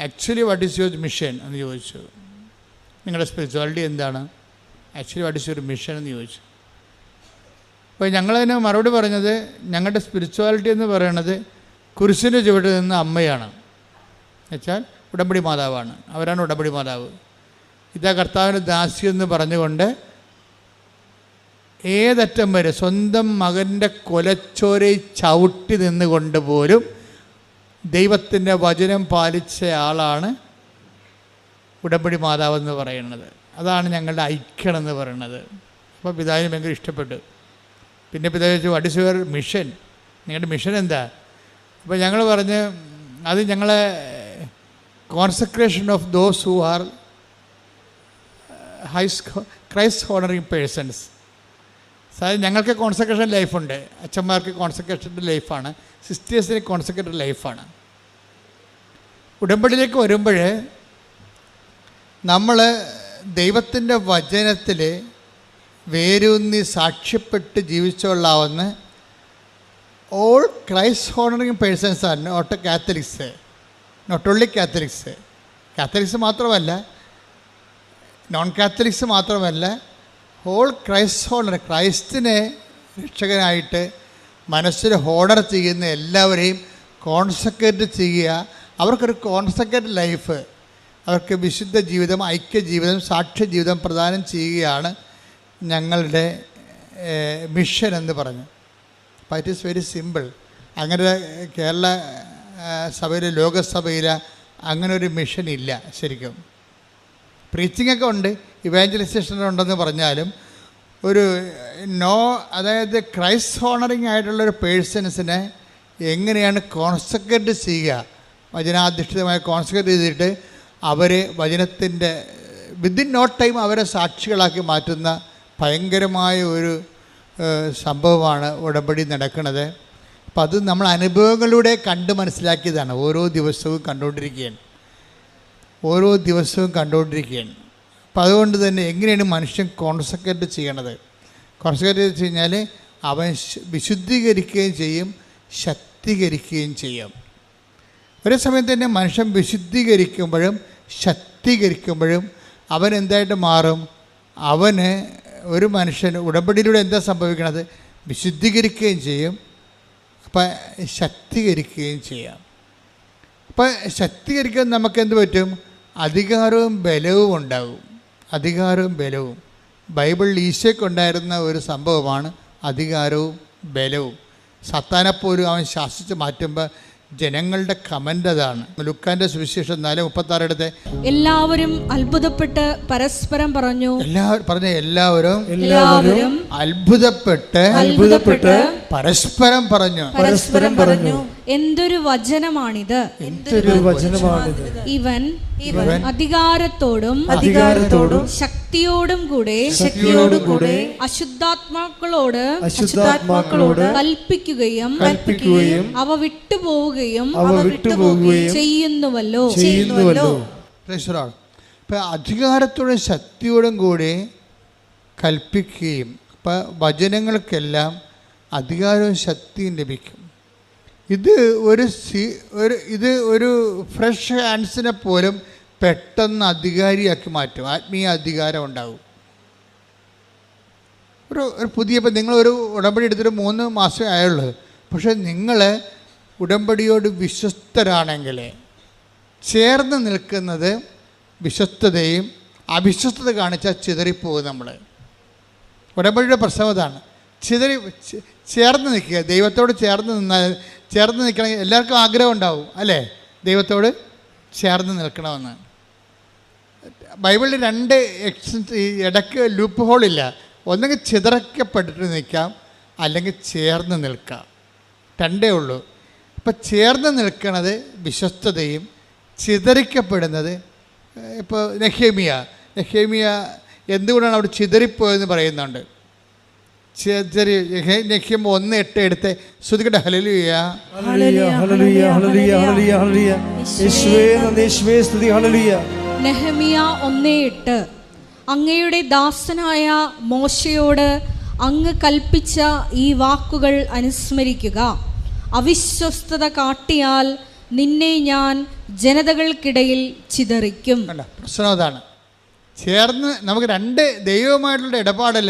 Actually what is your mission എന്ന് ചോദിച്ചു. നിങ്ങളുടെ സ്പിരിച്വാലിറ്റി എന്താണ്? Actually what is your mission എന്ന് ചോദിച്ചു. അപ്പോൾ ഞങ്ങളതിന് മറുപടി പറഞ്ഞത്, ഞങ്ങളുടെ സ്പിരിച്വാലിറ്റി എന്ന് പറയുന്നത് കുരിശിൻ്റെ ചുവട്ടിൽ നിന്ന് അമ്മയാണ്, എന്നുവെച്ചാൽ ഉടമ്പടി മാതാവാണ്. അവരാണ് ഉടമ്പടി മാതാവ്. ഇതാ കർത്താവിൻ്റെ ദാസി എന്ന് പറഞ്ഞുകൊണ്ട് ഏതറ്റം വരെ സ്വന്തം മകൻ്റെ കൊലച്ചോരയിൽ ചവിട്ടി നിന്നുകൊണ്ട് പോലും ദൈവത്തിൻ്റെ വചനം പാലിച്ച ആളാണ് ഉടമ്പടി മാതാവെന്ന് പറയുന്നത്. അതാണ് ഞങ്ങളുടെ ഐക്യം എന്ന് പറയുന്നത്. അപ്പോൾ പിതാവിന് ഭയങ്കര ഇഷ്ടപ്പെട്ടു. പിന്നെ പിതാവ് ചോദിച്ചു, വാട്ട് ഈസ് യുവർ മിഷൻ? നിങ്ങളുടെ മിഷൻ എന്താ? അപ്പോൾ ഞങ്ങൾ പറഞ്ഞ്, അത് ഞങ്ങളെ consecration of those who are Christ honouring persons. അതായത് ഞങ്ങൾക്ക് കോൺസെക്രേഷൻ ലൈഫുണ്ട്, അച്ഛന്മാർക്ക് കോൺസെക്രേഷൻ്റെ ലൈഫാണ്, സിസ്റ്റേഴ്സിന് കോൺസെക്രേറ്റഡ് ലൈഫാണ്. ഉടമ്പടിയിലേക്ക് വരുമ്പോൾ നമ്മൾ ദൈവത്തിൻ്റെ വചനത്തിൽ വേരൂന്നി സാക്ഷ്യപ്പെട്ട് ജീവിച്ചുകൊള്ളാവുന്ന ഓൾ ക്രൈസ്റ്റ് ഹോണറിങ് പേഴ്സൺസ് ആണ്, not Catholics, not only Catholics. Catholics മാത്രമല്ല, നോൺ കാത്തലിക്സ് മാത്രമല്ല, ഹോൾ ക്രൈസ്റ്റ് ഹോണർ, ക്രൈസ്റ്റിനെ രക്ഷകനായിട്ട് മനസ്സിൽ ഹോണർ ചെയ്യുന്ന എല്ലാവരെയും കോൺസെക്രേറ്റ് ചെയ്യുക. അവർക്കൊരു കോൺസെക്രേറ്റ് ലൈഫ്, അവർക്ക് വിശുദ്ധ ജീവിതം, ഐക്യ ജീവിതം, സാക്ഷ്യ ജീവിതം പ്രദാനം ചെയ്യുകയാണ് ഞങ്ങളുടെ മിഷൻ എന്ന് പറഞ്ഞു. അപ്പോൾ ഇറ്റ് ഈസ് വെരി സിമ്പിൾ. അങ്ങനെ കേരള സഭയിൽ, ലോകസഭയിൽ അങ്ങനെ ഒരു മിഷൻ ഇല്ല. ശരിക്കും പ്രീച്ചിങ്ങൊക്കെ ഉണ്ട്, ഇവാഞ്ചലൈസേഷൻ ഉണ്ടെന്ന് പറഞ്ഞാലും ഒരു അതായത് ക്രൈസ്റ്റ് ഹോണറിങ് ആയിട്ടുള്ളൊരു പേഴ്സൺസിനെ എങ്ങനെയാണ് കോൺസെക്രേറ്റ് ചെയ്യുക, വചനാധിഷ്ഠിതമായി കോൺസെക്രേറ്റ് ചെയ്തിട്ട് അവരെ വചനത്തിൻ്റെ വിത്തിൻ നോ ടൈം അവരെ സാക്ഷികളാക്കി മാറ്റുന്ന ഭയങ്കരമായ ഒരു സംഭവമാണ് ഉടമ്പടി നടക്കുന്നത്. അപ്പം അത് നമ്മൾ അനുഭവങ്ങളിലൂടെ കണ്ട് മനസ്സിലാക്കിയതാണ്. ഓരോ ദിവസവും കണ്ടുകൊണ്ടിരിക്കുകയാണ്. അപ്പം അതുകൊണ്ട് തന്നെ എങ്ങനെയാണ് മനുഷ്യൻ കോൺസെക്രേറ്റ് ചെയ്യണത്? കോൺസെക്രേറ്റ് വെച്ച് കഴിഞ്ഞാൽ അവൻ വിശുദ്ധീകരിക്കുകയും ചെയ്യും, ശക്തീകരിക്കുകയും ചെയ്യും. ഒരേ സമയം തന്നെ മനുഷ്യൻ വിശുദ്ധീകരിക്കുമ്പോഴും ശക്തീകരിക്കുമ്പോഴും അവൻ എന്തായിട്ട് മാറും? അവന് ഒരു മനുഷ്യൻ ഉടമ്പടിയിലൂടെ എന്താ സംഭവിക്കണത്? വിശുദ്ധീകരിക്കുകയും ചെയ്യും, അപ്പം ശക്തീകരിക്കുകയും ചെയ്യാം. അപ്പം ശക്തീകരിക്കാൻ നമുക്ക് എന്ത് പറ്റും? അധികാരവും ബലവും ഉണ്ടാകും. അധികാരവും ബലവും ബൈബിളിൽ ഈശോയ്ക്കുണ്ടായിരുന്ന ഒരു സംഭവമാണ് അധികാരവും ബലവും. സത്താനെപ്പോലും അവൻ ശാസിച്ച് മാറ്റുമ്പോൾ ജനങ്ങളുടെ കമൻ്റ് അതാണ്. ലുക്കാൻ്റെ സുവിശേഷം 4:36 എടുത്ത്, എല്ലാവരും അത്ഭുതപ്പെട്ട് പരസ്പരം പറഞ്ഞു. എല്ലാവരും അത്ഭുതപ്പെട്ട് പരസ്പരം പറഞ്ഞു, എന്തൊരു വചനമാണിത്, ഇവൻ അധികാരത്തോടും ശക്തിയോടും കൂടെ അശുദ്ധാത്മാക്കളോട് കൽപ്പിക്കുകയും അവ വിട്ടുപോവുകയും ചെയ്യുന്നുവല്ലോ. ഇപ്പം അധികാരത്തോടും ശക്തിയോടും കൂടി കൽപ്പിക്കുകയും, ഇപ്പം വചനങ്ങൾക്കെല്ലാം അധികാരവും ശക്തിയും ലഭിക്കും. ഇത് ഒരു ഫ്രഷ് ഹാൻഡ്സിനെ പോലും പെട്ടെന്ന് അധികാരിയാക്കി മാറ്റും. ആത്മീയ അധികാരം ഉണ്ടാകും. ഒരു പുതിയ, ഇപ്പം നിങ്ങളൊരു ഉടമ്പടി എടുത്തിട്ട് 3 മാസമേ ആയുള്ളൂ. പക്ഷേ നിങ്ങൾ ഉടമ്പടിയോട് വിശ്വസ്തരാണെങ്കിൽ ചേർന്ന് നിൽക്കുന്നത് വിശ്വസ്തതയും, അവിശ്വസ്തത കാണിച്ചാൽ ചിതറിപ്പോകും. നമ്മൾ ഉടമ്പടിയുടെ പ്രശ്നം അതാണ്. ചേർന്ന് നിൽക്കുക, ദൈവത്തോട് ചേർന്ന് നിൽക്കണമെങ്കിൽ എല്ലാവർക്കും ആഗ്രഹം ഉണ്ടാവും അല്ലേ, ദൈവത്തോട് ചേർന്ന് നിൽക്കണമെന്ന്. ബൈബിളിൽ 2 ഇടയ്ക്ക് ലൂപ്പ് ഹോളില്ല. ഒന്നെങ്കിൽ ചിതറക്കപ്പെട്ടിട്ട് നിൽക്കാം, അല്ലെങ്കിൽ ചേർന്ന് നിൽക്കാം. 2 ഉള്ളൂ. ഇപ്പം ചേർന്ന് നിൽക്കുന്നത് വിശ്വസ്തതയും, ചിതറിക്കപ്പെടുന്നത് ഇപ്പോൾ നെഹേമിയ എന്തുകൊണ്ടാണ് അവിടെ ചിതറിപ്പോയെന്ന് പറയുന്നുണ്ട്. നെഹ്യം 1:8 എടുത്ത് ശ്രുതിക്കട്ടെ. ഹല്ലേലൂയ, നെഹെമിയ 1:8. അങ്ങയുടെ ദാസനായ മോശയോട് അങ്ങ് കൽപ്പിച്ച ഈ വാക്കുകൾ അനുസ്മരിക്കുക. അവിശ്വസ്തത കാട്ടിയാൽ നിന്നെ ഞാൻ ജനതകൾക്കിടയിൽ ചിതറിക്കും. അല്ല, പ്രശ്നം അതാണ്. ചേർന്ന് നമുക്ക് ദൈവവുമായിട്ടുള്ള ഇടപാടിൽ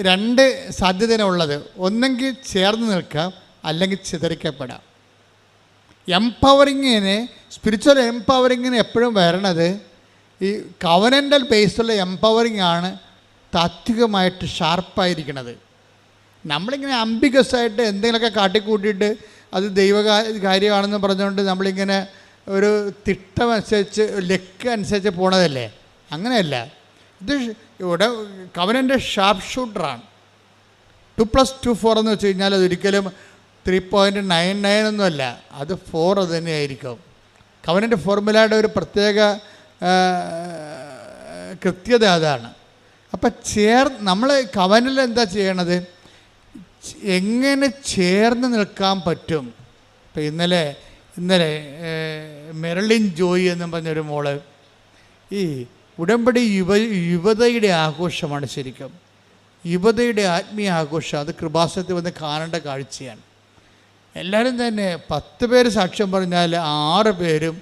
രണ്ട് സാധ്യതയുള്ളത്. ഒന്നെങ്കിൽ ചേർന്ന് നിൽക്കാം, അല്ലെങ്കിൽ ചിതറിക്കപ്പെടാം. സ്പിരിച്വൽ എംപവറിങ്ങിന് എപ്പോഴും വരണത് ഈ കവനൻ്റൽ ബേസുള്ള എംപവറിങ് ആണ് താത്വികമായിട്ട് ഷാർപ്പായിരിക്കണത്. നമ്മളിങ്ങനെ അംബിഗസായിട്ട് എന്തെങ്കിലുമൊക്കെ കാട്ടിക്കൂട്ടിയിട്ട് അത് കാര്യമാണെന്ന് പറഞ്ഞുകൊണ്ട് നമ്മളിങ്ങനെ ഒരു തിട്ടമനുസരിച്ച് ലക്ക് അനുസരിച്ച് പോണതല്ലേ. അങ്ങനെയല്ല. ഇത് ഇവിടെ കവനൻ്റെ ഷാർപ്പ് ഷൂട്ടറാണ്. 2+2=4 എന്ന് വെച്ച് കഴിഞ്ഞാൽ അതൊരിക്കലും 3.99 ഒന്നുമല്ല, അത് 4 അത് തന്നെയായിരിക്കും. കവനൻ്റെ ഫോർമുലയുടെ ഒരു പ്രത്യേക കൃത്യത അതാണ്. അപ്പം നമ്മൾ കവനിൽ എന്താ ചെയ്യണത്, എങ്ങനെ ചേർന്ന് നിൽക്കാൻ പറ്റും. ഇപ്പം ഇന്നലെ മെർലിൻ ജോയി എന്നും പറഞ്ഞൊരു മോള്, ഈ ഉടമ്പടി യുവതയുടെ ആഘോഷമാണ്. ശരിക്കും യുവതയുടെ ആത്മീയ ആഘോഷം. അത് കൃപാസനത്തിൽ വന്ന് കാണേണ്ട കാഴ്ചയാണ്. എല്ലാവരും തന്നെ 10 പേര് സാക്ഷ്യം പറഞ്ഞാൽ 6 പേരും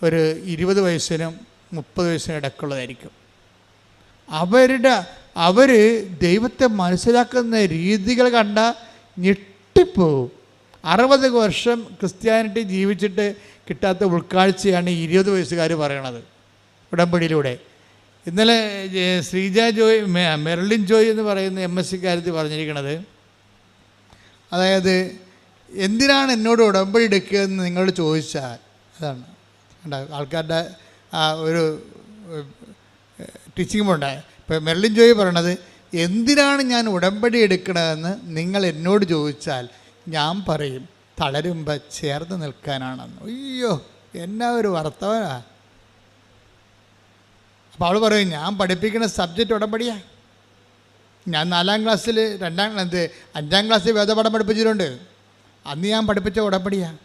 ഒരു 20 വയസ്സിനും 30 വയസ്സിനും ഇടയ്ക്കുള്ളതായിരിക്കും. അവർ ദൈവത്തെ മനസ്സിലാക്കുന്ന രീതികൾ കണ്ട ഞെട്ടിപ്പോവും. 60 വർഷം ക്രിസ്ത്യാനിറ്റി ജീവിച്ചിട്ട് കിട്ടാത്ത ഉൾക്കാഴ്ചയാണ് 20 വയസ്സുകാർ പറയണത് ഉടമ്പടിയിലൂടെ. ഇന്നലെ മെർലിൻ ജോയ് എന്ന് പറയുന്ന MSc-കാരത്തി പറഞ്ഞിരിക്കുന്നത്, അതായത് എന്തിനാണ് എന്നോട് ഉടമ്പടി എടുക്കുകയെന്ന് നിങ്ങളോട് ചോദിച്ചാൽ, അതാണ് ആൾക്കാരുടെ ഒരു ടീച്ചിങ് ഉണ്ടായ. ഇപ്പോൾ മെർലിൻ ജോയ് പറയണത്, എന്തിനാണ് ഞാൻ ഉടമ്പടി എടുക്കണതെന്ന് നിങ്ങൾ എന്നോട് ചോദിച്ചാൽ ഞാൻ പറയും തളരുമ്പോൾ ചേർന്ന് നിൽക്കാനാണെന്ന്. അയ്യോ, എന്നാ ഒരു വർത്തമാനാ. അപ്പോൾ അവൾ പറയും, ഞാൻ പഠിപ്പിക്കുന്ന സബ്ജക്റ്റ് ഉടമ്പടിയാണ്. ഞാൻ 4ാം ക്ലാസ്സിൽ 5ാം ക്ലാസ്സിൽ വേദപാഠം പഠിപ്പിച്ചിട്ടുണ്ട്. അന്ന് ഞാൻ പഠിപ്പിച്ച ഉടമ്പടിയാണ്.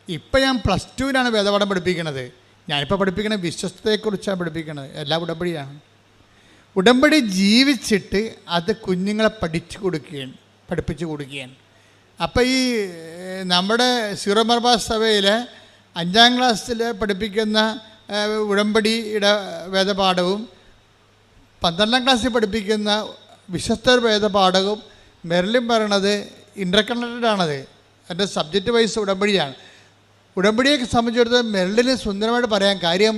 ഇപ്പം ഞാൻ +2-ലാണ് വേദപാഠം പഠിപ്പിക്കുന്നത്. ഞാനിപ്പോൾ പഠിപ്പിക്കുന്ന വിശ്വസ്തയെക്കുറിച്ചാണ് പഠിപ്പിക്കുന്നത്. എല്ലാം ഉടമ്പടിയാണ്. ഉടമ്പടി ജീവിച്ചിട്ട് അത് കുഞ്ഞുങ്ങളെ പഠിപ്പിച്ചു കൊടുക്കുകയാണ്. അപ്പോൾ ഈ നമ്മുടെ സീറോ മലബാർ സഭയിൽ 5ാം ക്ലാസ്സിൽ പഠിപ്പിക്കുന്ന ഉടമ്പടിയുടെ വേദപാഠവും 12ാം ക്ലാസ്സിൽ പഠിപ്പിക്കുന്ന വിശ്വസ്ത വേദപാഠവും മെർലിൻ പറയണത് ഇൻ്റർകണക്റ്റഡ് ആണത്. എൻ്റെ സബ്ജക്റ്റ് വൈസ് ഉടമ്പടിയാണ്. ഉടമ്പടിയെ സംബന്ധിച്ചിടത്തോളം മെർലിന് സുന്ദരമായിട്ട് പറയാൻ കാര്യം,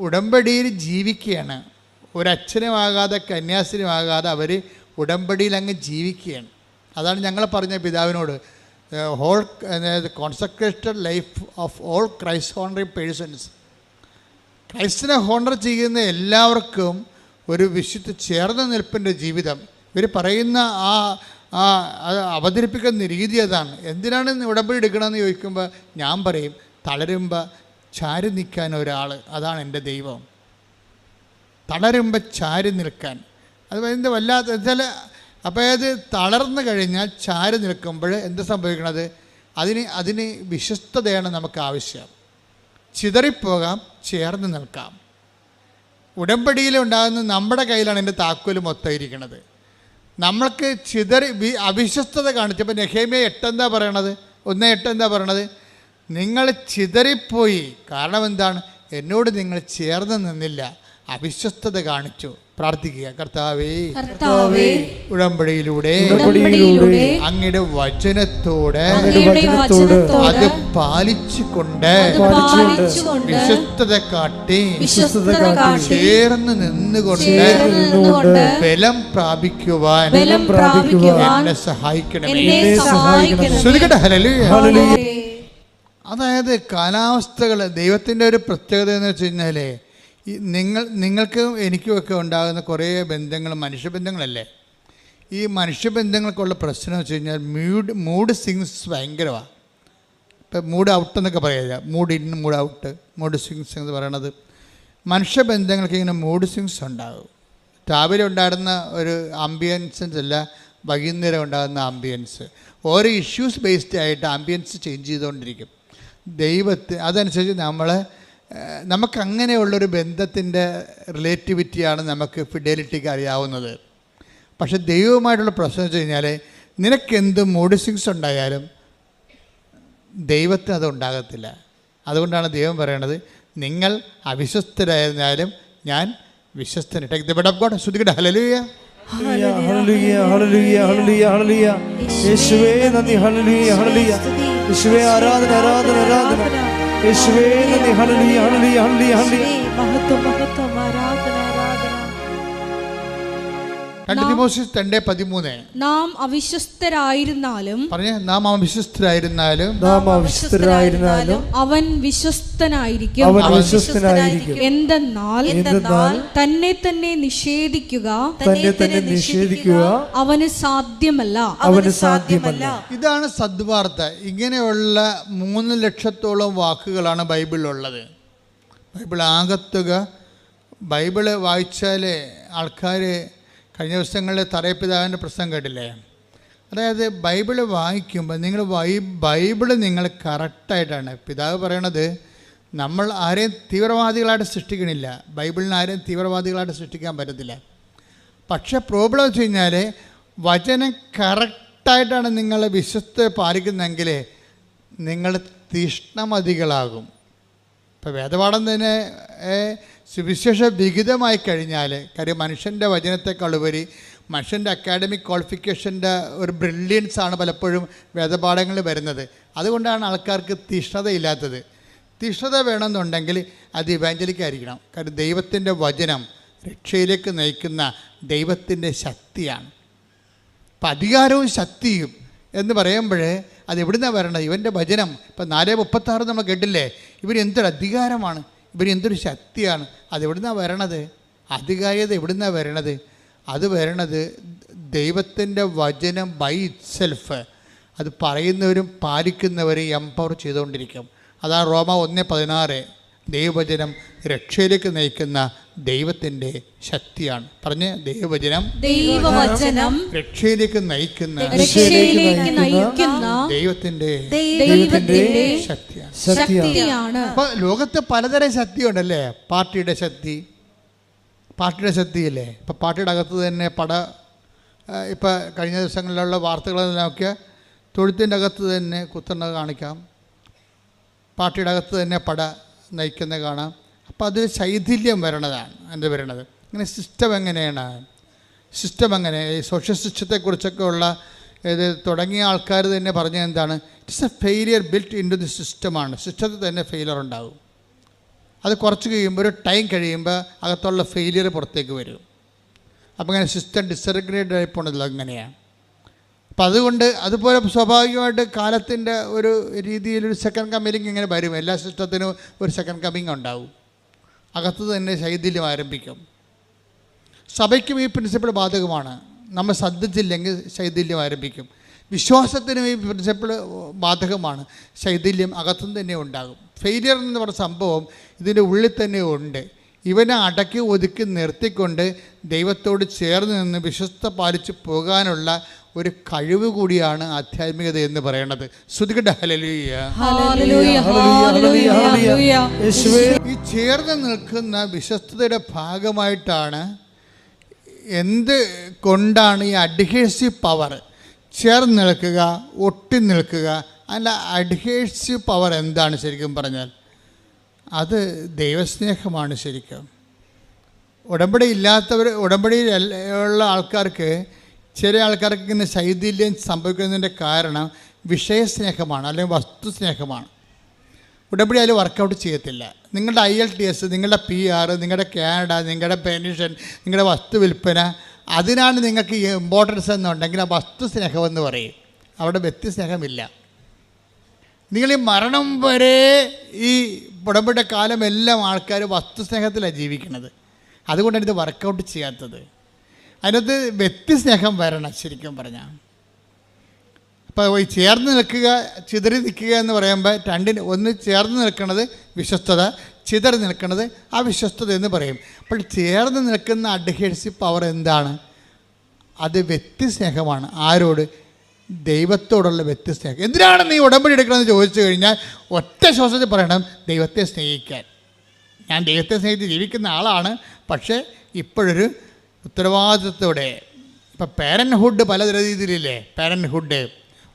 ഉടമ്പടിയിൽ ജീവിക്കുകയാണ്. ഒരച്ഛനുമാകാതെ കന്യാസ്ത്രീയുമാകാതെ അവർ ഉടമ്പടിയിൽ അങ്ങ് ജീവിക്കുകയാണ്. അതാണ് ഞങ്ങൾ പറഞ്ഞ പിതാവിനോട്, whole consecrated life of all Christ honouring persons. ക്രൈസ്റ്റിനെ ഹോണർ ചെയ്യുന്ന എല്ലാവർക്കും ഒരു വിശുദ്ധ ചേർന്ന നിൽപ്പിൻ്റെ ജീവിതം. ഇവർ പറയുന്ന അവതരിപ്പിക്കുന്ന രീതി അതാണ്. എന്തിനാണ് ഉടമ്പടി എടുക്കണമെന്ന് ചോദിക്കുമ്പോൾ ഞാൻ പറയും, തളരുമ്പോൾ ചാരി നിൽക്കാൻ ഒരാൾ, അതാണ് എൻ്റെ ദൈവം. തളരുമ്പോൾ ചാരി നിൽക്കാൻ. അത് എന്ത് വല്ലാത്ത വെച്ചാൽ, അപ്പോൾ അത് തളർന്നു കഴിഞ്ഞാൽ ചാരി നിൽക്കുമ്പോൾ എന്ത് സംഭവിക്കണത്, അതിന് വിശ്വസ്തതയാണ് നമുക്ക് ആവശ്യം. ചിതറിപ്പോകാം, ചേർന്ന് നിൽക്കാം. ഉടമ്പടിയിലുണ്ടാകുന്ന നമ്മുടെ കയ്യിലാണ് എൻ്റെ താക്കോല് മൊത്തം ഇരിക്കുന്നത്. നമ്മൾക്ക് അവിശ്വസ്തത കാണിച്ചപ്പോൾ നെഹേമ്യ 8 എന്താ പറയണത്, 1:8 എന്താ പറയണത്, നിങ്ങൾ ചിതറിപ്പോയി. കാരണം എന്താണ്, എന്നോട് നിങ്ങൾ ചേർന്ന് നിന്നില്ല, അവിശ്വസ്തത കാണിച്ചു. പ്രാർത്ഥിക്കുക, കർത്താവേ, ഉടമ്പടിയിലൂടെ അങ്ങയുടെ വചനത്തോട് അത് പാലിച്ചുകൊണ്ട് വിശ്വസ്തത കാട്ടി ചേർന്ന് നിന്നുകൊണ്ട് ബലം പ്രാപിക്കുവാൻ എന്നെ സഹായിക്കണമേ. അതായത് കാലാവസ്ഥകൾ ദൈവത്തിൻ്റെ ഒരു പ്രത്യേകത എന്ന് വെച്ച് കഴിഞ്ഞാൽ, നിങ്ങൾക്കും എനിക്കുമൊക്കെ ഉണ്ടാകുന്ന കുറേ ബന്ധങ്ങൾ മനുഷ്യബന്ധങ്ങളല്ലേ. ഈ മനുഷ്യബന്ധങ്ങൾക്കുള്ള പ്രശ്നം വെച്ച് കഴിഞ്ഞാൽ മൂഡ് സ്വിങ്സ് ഭയങ്കരമാണ്. ഇപ്പം മൂഡ് ഔട്ട് എന്നൊക്കെ പറയുക, mood in, mood out, mood swings എന്ന് പറയണത്. മനുഷ്യബന്ധങ്ങൾക്ക് ഇങ്ങനെ മൂഡ് സ്വിങ്സ് ഉണ്ടാകും. രാവിലെ ഉണ്ടായിരുന്ന ഒരു ആംബിയൻസൻസ് അല്ല വൈകുന്നേരം ഉണ്ടാകുന്ന ആംബിയൻസ്. ഓരോ ഇഷ്യൂസ് ബേസ്ഡ് ആയിട്ട് ആംബിയൻസ് ചേഞ്ച് ചെയ്തുകൊണ്ടിരിക്കും. അതനുസരിച്ച് നമുക്കങ്ങനെയുള്ളൊരു ബന്ധത്തിൻ്റെ റിലേറ്റിവിറ്റിയാണ് നമുക്ക് ഫിഡലിറ്റിക്ക് അറിയാവുന്നത്. പക്ഷെ ദൈവവുമായിട്ടുള്ള പ്രശ്നം വെച്ച് കഴിഞ്ഞാൽ, നിനക്കെന്ത് മൂഡ് സ്വിങ്സ് ഉണ്ടായാലും ദൈവത്തിന് അത് ഉണ്ടാകത്തില്ല. അതുകൊണ്ടാണ് ദൈവം പറയണത്, നിങ്ങൾ അവിശ്വസ്തരായിരുന്നാലും ഞാൻ വിശ്വസ്തൻ. Take the word of God. ശ്രുതിക്കട്ടെ ഹല്ലേലൂയ. ഹല്ലേലൂയ ഹല്ലേലൂയ ഹല്ലേലൂയ ഹല്ലേലൂയ. യേശുവേ നന്ദി. ഹല്ലേലൂയ ഹല്ലേലൂയ. യേശുവേ ആരാധന ആരാധന ആരാധന. യേശുവേ നന്ദി. ഹല്ലേലൂയ ഹല്ലേലൂയ ഹല്ലേലൂയ ഹല്ലേലൂയ. മഹത്വം മഹത്വം ആരാധന ആരാധന. 2 തിമോഥെയോസ് 2:13. നാം അവിശ്വസ്തരായിരുന്നാലും നാം അവിശ്വസ്തരായിരുന്നാലും അവൻ വിശ്വസ്തനായിരിക്കും. എന്തെന്നാൽ തന്നെ തന്നെ നിഷേധിക്കുക അവന് സാധ്യമല്ല. ഇതാണ് സദ്വാർത്ത. ഇങ്ങനെയുള്ള 3 ലക്ഷത്തോളം വാക്കുകളാണ് ബൈബിളിലുള്ളത്. ബൈബിൾ ആകത്തുക, ബൈബിള് വായിച്ചാൽ ആൾക്കാർ കഴിഞ്ഞ ദിവസങ്ങളിൽ തറയപ്പിതാവിൻ്റെ പ്രസംഗം കേട്ടില്ലേ? അതായത് ബൈബിള് വായിക്കുമ്പോൾ നിങ്ങൾ ബൈബിള് നിങ്ങൾ കറക്റ്റായിട്ടാണ്. പിതാവ് പറയണത് നമ്മൾ ആരെയും തീവ്രവാദികളായിട്ട് സൃഷ്ടിക്കണില്ല. ബൈബിളിന് ആരെയും തീവ്രവാദികളായിട്ട് സൃഷ്ടിക്കാൻ പറ്റത്തില്ല. പക്ഷേ പ്രോബ്ലം വെച്ച് കഴിഞ്ഞാൽ വചനം കറക്റ്റായിട്ടാണ് നിങ്ങൾ വിശ്വസ്ത പാലിക്കുന്നതെങ്കിൽ നിങ്ങൾ തീഷ്ണമതികളാകും. ഇപ്പോൾ വേദപാഠം തന്നെ സുവിശേഷ വിഹിതമായി കഴിഞ്ഞാൽ, കാര്യം മനുഷ്യൻ്റെ വചനത്തെക്കാൾ ഉപരി മനുഷ്യൻ്റെ അക്കാഡമിക് ക്വാളിഫിക്കേഷൻ്റെ ഒരു ബ്രില്യൻസാണ് പലപ്പോഴും വേദപാഠങ്ങളിൽ വരുന്നത്. അതുകൊണ്ടാണ് ആൾക്കാർക്ക് തീഷ്ണതയില്ലാത്തത്. തീഷ്ണത വേണമെന്നുണ്ടെങ്കിൽ അത് ഇവാഞ്ചലിക്കായിരിക്കണം. കാര്യം ദൈവത്തിൻ്റെ വചനം രക്ഷയിലേക്ക് നയിക്കുന്ന ദൈവത്തിൻ്റെ ശക്തിയാണ്. അപ്പം അധികാരവും ശക്തിയും എന്ന് പറയുമ്പോൾ അത് എവിടുന്നാണ് വരണത്? ഇവൻ്റെ വചനം. ഇപ്പം 4:36 നമ്മൾ കേട്ടില്ലേ? ഇവർ എന്തൊരു അധികാരമാണ്, ഇവർ എന്തൊരു ശക്തിയാണ്. അതെവിടുന്നാണ് വരണത്? അധികാരിയത എവിടുന്നാണ് വരണത്? അത് വരണത് ദൈവത്തിൻ്റെ വചനം ബൈ ഇറ്റ്സെൽഫ്. അത് പറയുന്നവരും പാലിക്കുന്നവരും എംപവർ ചെയ്തുകൊണ്ടിരിക്കും. അതാണ് റോമ 1:16. ദൈവവചനം രക്ഷയിലേക്ക് നയിക്കുന്ന ദൈവത്തിൻ്റെ ശക്തിയാണ്. പറഞ്ഞ് ദൈവവചനം രക്ഷയിലേക്ക് നയിക്കുന്ന ദൈവത്തിൻ്റെ ശക്തിയാണ്. അപ്പോൾ ലോകത്ത് പലതരം ശക്തിയുണ്ടല്ലേ? പാർട്ടിയുടെ ശക്തിയില്ലേ? ഇപ്പം പാർട്ടിയുടെ അകത്ത് തന്നെ ഇപ്പം കഴിഞ്ഞ ദിവസങ്ങളിലുള്ള വാർത്തകളെല്ലാം നോക്കിയാൽ തൊഴുത്തിൻ്റെ അകത്ത് തന്നെ കുത്തുന്നത് കാണിക്കാം, പാർട്ടിയുടെ അകത്ത് തന്നെ നയിക്കുന്നത് കാണാം. അപ്പോൾ അത് ശൈഥില്യം വരണതാണ്. എന്താ വരണത്? ഇങ്ങനെ സിസ്റ്റം എങ്ങനെയാണ്? ഈ സോഷ്യൽ സിസ്റ്റത്തെക്കുറിച്ചൊക്കെ ഉള്ള ഇത് തുടങ്ങിയ ആൾക്കാർ തന്നെ പറഞ്ഞത് എന്താണ്? It's a failure built in to the സിസ്റ്റമാണ്. സിസ്റ്റത്തിൽ തന്നെ ഫെയിലിയർ ഉണ്ടാകും. അത് കുറച്ച് കഴിയുമ്പോൾ, ഒരു ടൈം കഴിയുമ്പോൾ അകത്തുള്ള ഫെയിലിയർ പുറത്തേക്ക് വരും. അപ്പോൾ ഇങ്ങനെ സിസ്റ്റം ഡിസറഗുലേറ്റഡ് ആയി പോണതല്ലോ അങ്ങനെയാണ്. അപ്പം അതുകൊണ്ട് അതുപോലെ സ്വാഭാവികമായിട്ട് കാലത്തിൻ്റെ ഒരു രീതിയിലൊരു സെക്കൻഡ് കമ്മിങ് ഇങ്ങനെ വരും. എല്ലാ സിസ്റ്റത്തിനും ഒരു സെക്കൻഡ് കമ്മിങ് ഉണ്ടാവും. അകത്ത് തന്നെ ശൈഥില്യം ആരംഭിക്കും. സഭയ്ക്കും ഈ പ്രിൻസിപ്പിൾ ബാധകമാണ്. നമ്മൾ ശ്രദ്ധിച്ചില്ലെങ്കിൽ ശൈഥില്യം ആരംഭിക്കും. വിശ്വാസത്തിനും ഈ പ്രിൻസിപ്പിൾ ബാധകമാണ്. ശൈഥില്യം അകത്തുനിന്ന് തന്നെ ഉണ്ടാകും. ഫെയിലിയർ എന്ന് പറഞ്ഞ സംഭവം ഇതിൻ്റെ ഉള്ളിൽ തന്നെ ഉണ്ട്. ഇവനെ അടക്കി ഒതുക്കി നിർത്തിക്കൊണ്ട് ദൈവത്തോട് ചേർന്ന് നിന്ന് വിശ്വസ്ത പാലിച്ച് പോകാനുള്ള ഒരു കഴിവ് കൂടിയാണ് ആധ്യാത്മികത എന്ന് പറയുന്നത്. ശ്രുതികട്ടെ ഹല്ലേലൂയ. ഈ ചേർന്ന് നിൽക്കുന്ന വിശ്വസ്തയുടെ ഭാഗമായിട്ടാണ് എന്ത് കൊണ്ടാണ് ഈ അഡ്ഹേസീവ് പവർ, ചേർന്ന് നിൽക്കുക, ഒട്ടി നിൽക്കുക. അല്ല, അഡ്ഹേസീവ് പവർ എന്താണ് ശരിക്കും പറഞ്ഞാൽ? അത് ദൈവസ്നേഹമാണ് ശരിക്കും. ഉടമ്പടി ഉള്ള ആൾക്കാർക്ക്, ചില ആൾക്കാർക്ക് ഇങ്ങനെ ശൈഥില്യം സംഭവിക്കുന്നതിൻ്റെ കാരണം വിഷയസ്നേഹമാണ്, അല്ലെങ്കിൽ വസ്തുസ്നേഹമാണ്. ഉടമ്പടി അതിൽ വർക്കൗട്ട് ചെയ്യത്തില്ല. നിങ്ങളുടെ IELTS, നിങ്ങളുടെ PR, നിങ്ങളുടെ കാനഡ, നിങ്ങളുടെ പെൻഷൻ, നിങ്ങളുടെ വസ്തു വിൽപ്പന, അതിനാണ് നിങ്ങൾക്ക് ഇമ്പോർട്ടൻസ് എന്നുണ്ടെങ്കിൽ ആ വസ്തു സ്നേഹമെന്ന് പറയും. അവിടെ വ്യക്തിസ്നേഹമില്ല. നിങ്ങൾ ഈ മരണം വരെ ഈ ഉടമ്പടിയുടെ കാലമെല്ലാം ആൾക്കാർ വസ്തുസ്നേഹത്തിലാണ് ജീവിക്കുന്നത്. അതുകൊണ്ടാണ് ഇത് വർക്കൗട്ട് ചെയ്യാത്തത്. അതിനകത്ത് വ്യക്തിസ്നേഹം വരണം ശരിക്കും പറഞ്ഞാൽ. അപ്പോൾ ഈ ചേർന്ന് നിൽക്കുക, ചിതറി നിൽക്കുക എന്ന് പറയുമ്പോൾ ഒന്ന് ചേർന്ന് നിൽക്കുന്നത് വിശ്വസ്തത, ചിതറി നിൽക്കുന്നത് അവിശ്വസ്തത എന്ന് പറയും. അപ്പോൾ ചേർന്ന് നിൽക്കുന്ന അഡ്ഹേസീവ് പവർ എന്താണ്? അത് വ്യക്തിസ്നേഹമാണ്. ആരോട്? ദൈവത്തോടുള്ള വ്യക്തിസ്നേഹം. എന്തിനാണ് നീ ഉടമ്പടി എടുക്കണമെന്ന് ചോദിച്ചു കഴിഞ്ഞാൽ ഒറ്റ ശ്വാസത്തിൽ പറയണം, ദൈവത്തെ സ്നേഹിക്കാൻ. ഞാൻ ദൈവത്തെ സ്നേഹിച്ച് ജീവിക്കുന്ന ആളാണ്, പക്ഷേ ഇപ്പോഴൊരു ഉത്തരവാദിത്വത്തോടെ. ഇപ്പം പേരൻഹുഡ് പല രീതിയിലില്ലേ? പേരൻഹുഡ്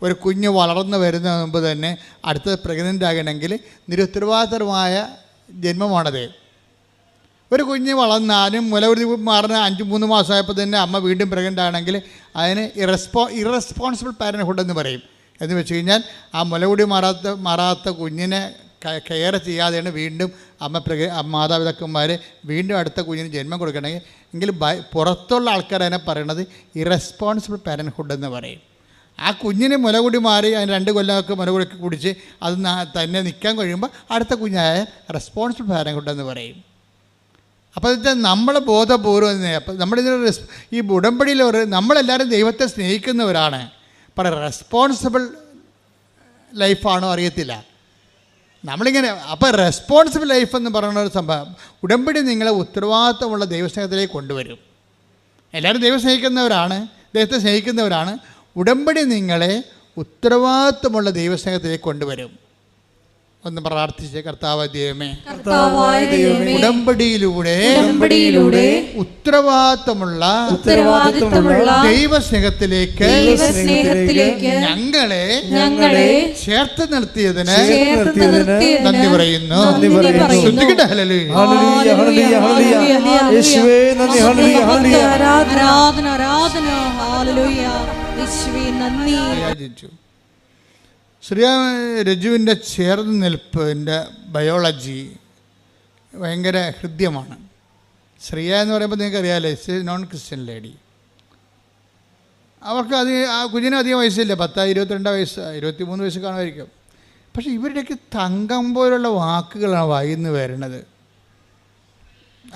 ഒരു കുഞ്ഞ് വളർന്നു വരുന്നതിന് മുമ്പ് തന്നെ അടുത്തത് പ്രഗ്നൻ്റ് ആകണമെങ്കിൽ നിരുത്തരവാദിത്തരമായ ജന്മമാണത്. ഒരു കുഞ്ഞ് വളർന്നാലും മുലകുടി മാറുന്ന 3 മാസമായപ്പോൾ തന്നെ അമ്മ വീണ്ടും പ്രഗ്നൻ്റ് ആണെങ്കിൽ അതിന് ഇറസ്പോൺസിബിൾ പാരൻറ്ഹുഡ് എന്ന് പറയും. എന്ന് വെച്ച് കഴിഞ്ഞാൽ ആ മുലകുടി മാറാത്ത കുഞ്ഞിനെ കെയർ ചെയ്യാതെയാണ് വീണ്ടും മാതാപിതാക്കന്മാർ വീണ്ടും അടുത്ത കുഞ്ഞിന് ജന്മം കൊടുക്കണമെങ്കിൽ എങ്കിൽ പുറത്തുള്ള ആൾക്കാർ അതിനെ പറയണത് ഇറസ്പോൺസിബിൾ പാരൻറ്ഹുഡ് എന്ന് പറയും. ആ കുഞ്ഞിന് മുലകുടി മാറി അതിന് 2 കൊല്ലമൊക്കെ മുലകുടി കുടിച്ച് അത് തന്നെ നിൽക്കാൻ കഴിയുമ്പോൾ അടുത്ത കുഞ്ഞായ റെസ്പോൺസിബിൾ പാരൻറ്ഹുഡ് എന്ന് പറയും. അപ്പോൾ ഇത് നമ്മൾ ബോധപൂർവ്വം തന്നെ അപ്പം നമ്മളിതിന് ഈ ഉടമ്പടിയിൽ നമ്മളെല്ലാവരും ദൈവത്തെ സ്നേഹിക്കുന്നവരാണ്. പക്ഷേ റെസ്പോൺസിബിൾ ലൈഫാണോ അറിയത്തില്ല നമ്മളിങ്ങനെ. അപ്പോൾ റെസ്പോൺസിബിൾ ലൈഫ് എന്ന് പറയുന്ന ഒരു സംഭവം ഉടമ്പടി നിങ്ങളെ ഉത്തരവാദിത്തമുള്ള ദൈവസ്നേഹത്തിലേക്ക് കൊണ്ടുവരും. എല്ലാവരും ദൈവം സ്നേഹിക്കുന്നവരാണ്, ദൈവത്തെ സ്നേഹിക്കുന്നവരാണ്. ഉടമ്പടി നിങ്ങളെ ഉത്തരവാദിത്തമുള്ള ദൈവസ്നേഹത്തിലേക്ക് കൊണ്ടുവരും. ഒന്ന് പ്രാർത്ഥിച്ച് കർത്താവായ ദൈവമേ, ഉടമ്പടിയിലൂടെ ഉത്തരവാദിത്തമുള്ള ദൈവസ്നേഹത്തിലേക്ക് ഞങ്ങളെ ചേർത്ത് നിർത്തിയതിന് നന്ദി പറയുന്നു. ശ്രദ്ധിക്കട്ടെ. ശ്രീ രജുവിൻ്റെ ചേർന്ന് നിൽപ്പിൻ്റെ ബയോളജി ഭയങ്കര ഹൃദ്യമാണ്. ശ്രീയ എന്ന് പറയുമ്പോൾ നിങ്ങൾക്ക് അറിയാമല്ലോ, ഇറ്റ്സ് നോൺ ക്രിസ്ത്യൻ ലേഡി. അവർക്ക് ആ കുഞ്ഞിന് അധികം വയസ്സില്ല, 22 വയസ്സ് 23 വയസ്സ് കാണുമായിരിക്കും. പക്ഷേ ഇവരുടെയൊക്കെ തങ്കം പോലുള്ള വാക്കുകളാണ് വായിന്ന് വരുന്നത്.